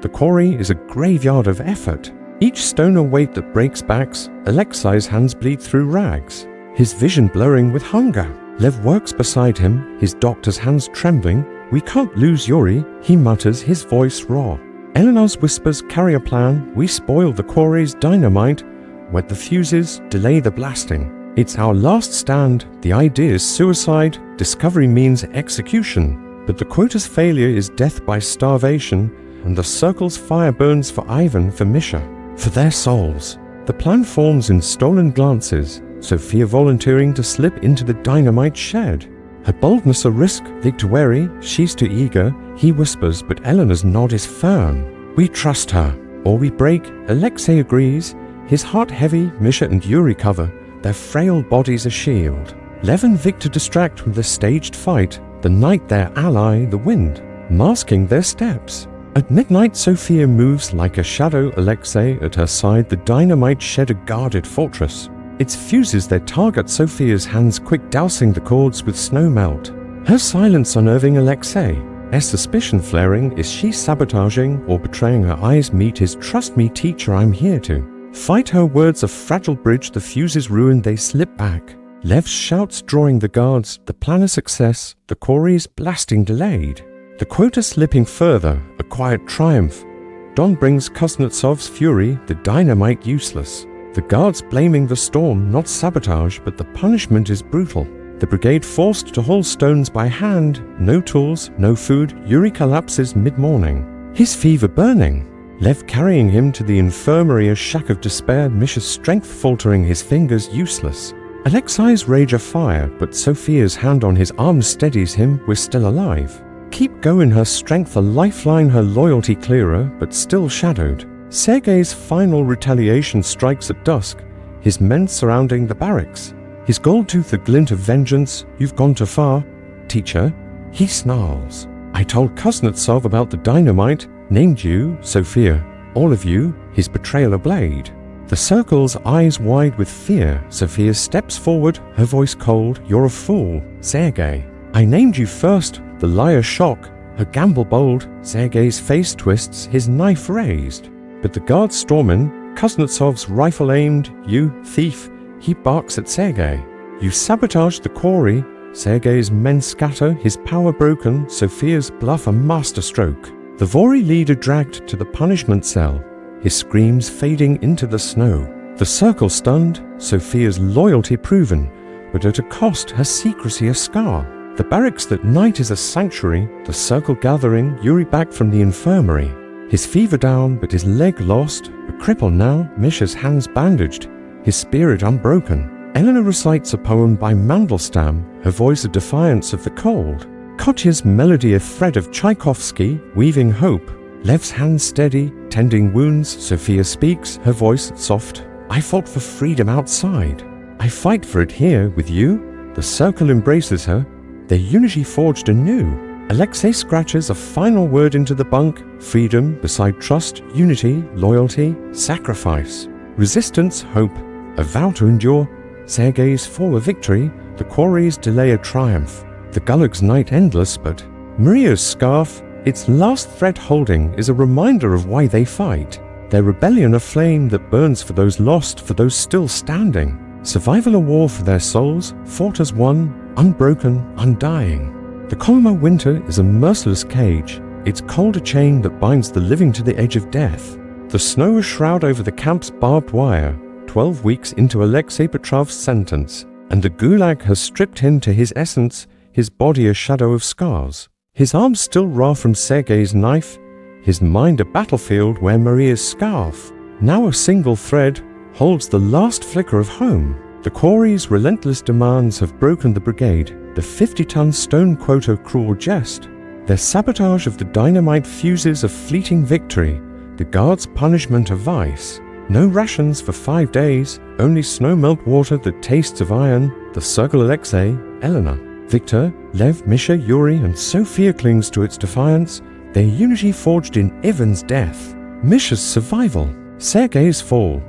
[SPEAKER 1] The quarry is a graveyard of effort, each stone a weight that breaks backs. Alexei's hands bleed through rags, his vision blurring with hunger. Lev works beside him, his doctor's hands trembling. "We can't lose Yuri," he mutters, his voice raw. Eleanor's whispers carry a plan. "We spoil the quarry's dynamite, wet the fuses, delay the blasting. It's our last stand. The idea is suicide, discovery means execution. But the quota's failure is death by starvation, and the circle's fire burns for Ivan, for Misha, for their souls." The plan forms in stolen glances, Sophia volunteering to slip into the dynamite shed. Her boldness a risk, Victor wary, she's too eager, he whispers, but Eleanor's nod is firm. "We trust her, or we break." Alexei agrees, his heart heavy. Misha and Yuri cover, their frail bodies a shield. Lev and Victor distract with the staged fight, the night their ally, the wind, masking their steps. At midnight, Sophia moves like a shadow. Alexei at her side, the dynamite shed a guarded fortress. Its fuses their target, Sophia's hands quick dousing the cords with snow melt. Her silence unnerving Alexei. Her suspicion flaring, is she sabotaging or betraying? Her eyes meet his "Trust me, teacher, I'm here to fight." Her words a fragile bridge, the fuses ruined, they slip back. Lev shouts, drawing the guards, the plan a success, the Corys blasting delayed. The quota slipping further, a quiet triumph. Don brings Kuznetsov's fury, the dynamite useless. The guards blaming the storm, not sabotage, but the punishment is brutal. The brigade forced to haul stones by hand, no tools, no food. Yuri collapses mid-morning, his fever burning. Lev carrying him to the infirmary, a shack of despair. Misha's strength faltering, his fingers useless. Alexei's rage afire, but Sophia's hand on his arm steadies him. We're still alive. Keep going, her strength a lifeline, her loyalty clearer, but still shadowed. Sergei's final retaliation strikes at dusk, his men surrounding the barracks. His gold tooth a glint of vengeance. You've gone too far, teacher. He snarls. I told Kuznetsov about the dynamite, named you, Sophia, all of you, his betrayal a blade. The circle's eyes wide with fear. Sophia steps forward, her voice cold. You're a fool, Sergei. I named you first, the liar shock, her gamble bold. Sergei's face twists, his knife raised. But the guard storm in, Kuznetsov's rifle aimed. You, thief, he barks at Sergei. You sabotaged the quarry. Sergei's men scatter, his power broken. Sophia's bluff a masterstroke. The Vori leader dragged to the punishment cell, his screams fading into the snow. The circle stunned, Sophia's loyalty proven, but at a cost, her secrecy a scar. The barracks that night is a sanctuary, the circle gathering. Yuri back from the infirmary. His fever down, but his leg lost, a cripple now. Misha's hands bandaged, his spirit unbroken. Elena recites a poem by Mandelstam, her voice a defiance of the cold. Kotya's melody a thread of Tchaikovsky, weaving hope. Lev's hands steady, tending wounds. Sophia speaks, her voice soft. I fought for freedom outside. I fight for it here with you. The circle embraces her, their unity forged anew. Alexei scratches a final word into the bunk. Freedom beside trust, unity, loyalty, sacrifice. Resistance, hope, a vow to endure. Sergei's fall a victory, the Corys delay a triumph. The Gulag's night endless, but Maria's scarf, its last thread holding, is a reminder of why they fight. Their rebellion a flame that burns for those lost, for those still standing. Survival a war for their souls, fought as one, unbroken, undying. The Kolmar winter is a merciless cage, its cold a chain that binds the living to the edge of death. The snow a shroud over the camp's barbed wire, 12 weeks into Alexei Petrov's sentence, and the Gulag has stripped him to his essence, his body a shadow of scars. His arms still raw from Sergei's knife, his mind a battlefield where Maria's scarf, now a single thread, holds the last flicker of home. The Corys' relentless demands have broken the brigade, the 50-ton stone quota cruel jest. Their sabotage of the dynamite fuses a fleeting victory, the guards' punishment a vice. No rations for 5 days, only snowmelt water that tastes of iron. The circle Alexei, Elena, Victor, Lev, Misha, Yuri, and Sophia clings to its defiance, their unity forged in Ivan's death. Misha's survival, Sergei's fall.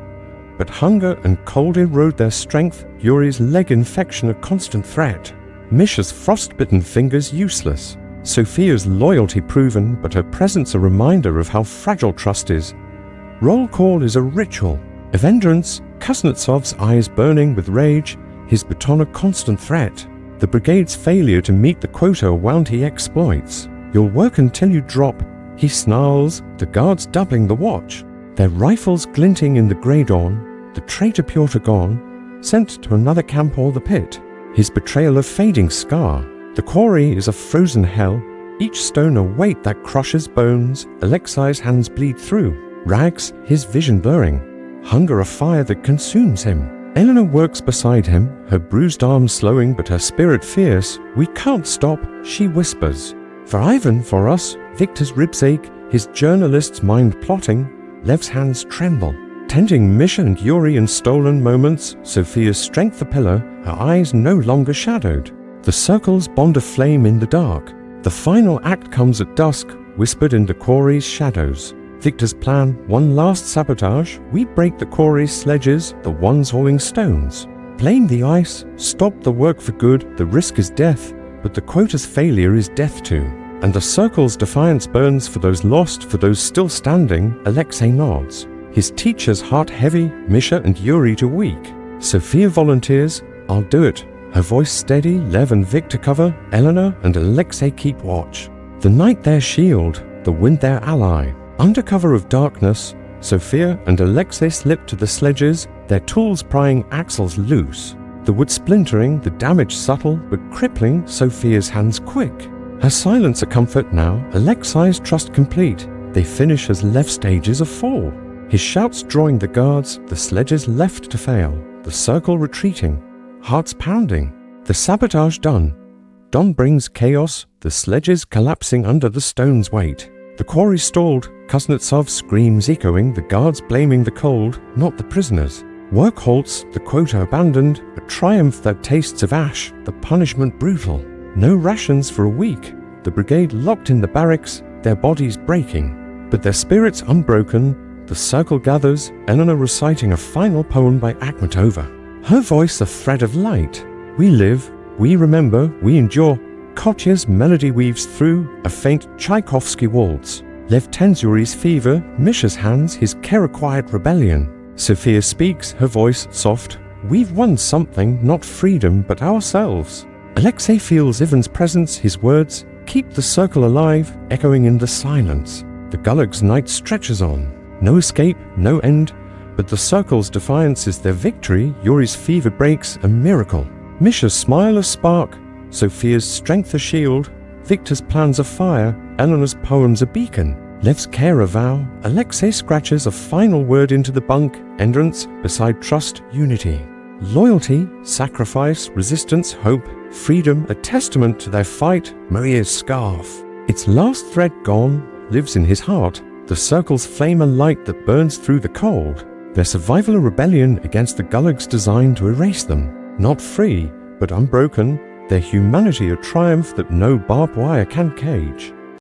[SPEAKER 1] But hunger and cold erode their strength, Yuri's leg infection a constant threat. Misha's frostbitten fingers useless. Sophia's loyalty proven, but her presence a reminder of how fragile trust is. Roll call is a ritual. Of endurance, Kuznetsov's eyes burning with rage, his baton a constant threat. The brigade's failure to meet the quota wound he exploits. You'll work until you drop, he snarls, the guards doubling the watch. Their rifles glinting in the grey dawn, the traitor Pyotr gone, sent to another camp or the pit. His betrayal a fading scar. The quarry is a frozen hell, each stone a weight that crushes bones. Alexei's hands bleed through. Rags, his vision blurring. Hunger a fire that consumes him. Elena works beside him, her bruised arms slowing but her spirit fierce. We can't stop, she whispers. For Ivan, for us, Victor's ribs ache, his journalist's mind plotting. Lev's hands tremble, tending Misha and Yuri in stolen moments. Sophia's strength a pillar, her eyes no longer shadowed. The circles bond a flame in the dark. The final act comes at dusk, whispered in the quarry's shadows. Victor's plan, one last sabotage. We break the quarry's sledges, the ones hauling stones. Blame the ice, stop the work for good, the risk is death, but the quota's failure is death too. And the circle's defiance burns for those lost, for those still standing. Alexei nods. His teacher's heart heavy, Misha and Yuri too weak. Sophia volunteers. I'll do it. Her voice steady. Lev and Victor cover. Eleanor and Alexei keep watch. The night their shield, the wind their ally. Under cover of darkness, Sophia and Alexei slip to the sledges, their tools prying axles loose. The wood splintering, the damage subtle but crippling. Sophia's hands quick. Her silence a comfort now. Alexei's trust complete. They finish as Lev stages a fall. His shouts drawing the guards, the sledges left to fail. The circle retreating, hearts pounding. The sabotage done. Dawn brings chaos, the sledges collapsing under the stone's weight. The quarry stalled, Kuznetsov screams echoing, the guards blaming the cold, not the prisoners. Work halts, the quota abandoned, a triumph that tastes of ash, the punishment brutal. No rations for a week, the brigade locked in the barracks, their bodies breaking. But their spirits unbroken, the circle gathers, Eleanor reciting a final poem by Akhmatova. Her voice a thread of light. We live, we remember, we endure. Kotya's melody weaves through, a faint Tchaikovsky waltz. Lev tends Yuri's fever, Misha's hands his care-acquired rebellion. Sophia speaks, her voice soft. We've won something, not freedom, but ourselves. Alexei feels Ivan's presence, his words keep the circle alive, echoing in the silence. The Gulag's night stretches on. No escape, no end, but the circle's defiance is their victory. Yuri's fever breaks, a miracle. Misha's smile a spark, Sophia's strength a shield, Victor's plans a fire, Eleanor's poems a beacon, Lev's care a vow. Alexei scratches a final word into the bunk, entrance beside trust, unity. Loyalty, sacrifice, resistance, hope, freedom, a testament to their fight. Maria's scarf, its last thread gone, lives in his heart. The circle's flame a light that burns through the cold. Their survival a rebellion against the Gulag's design to erase them. Not free, but unbroken, their humanity a triumph that no barbed wire can cage.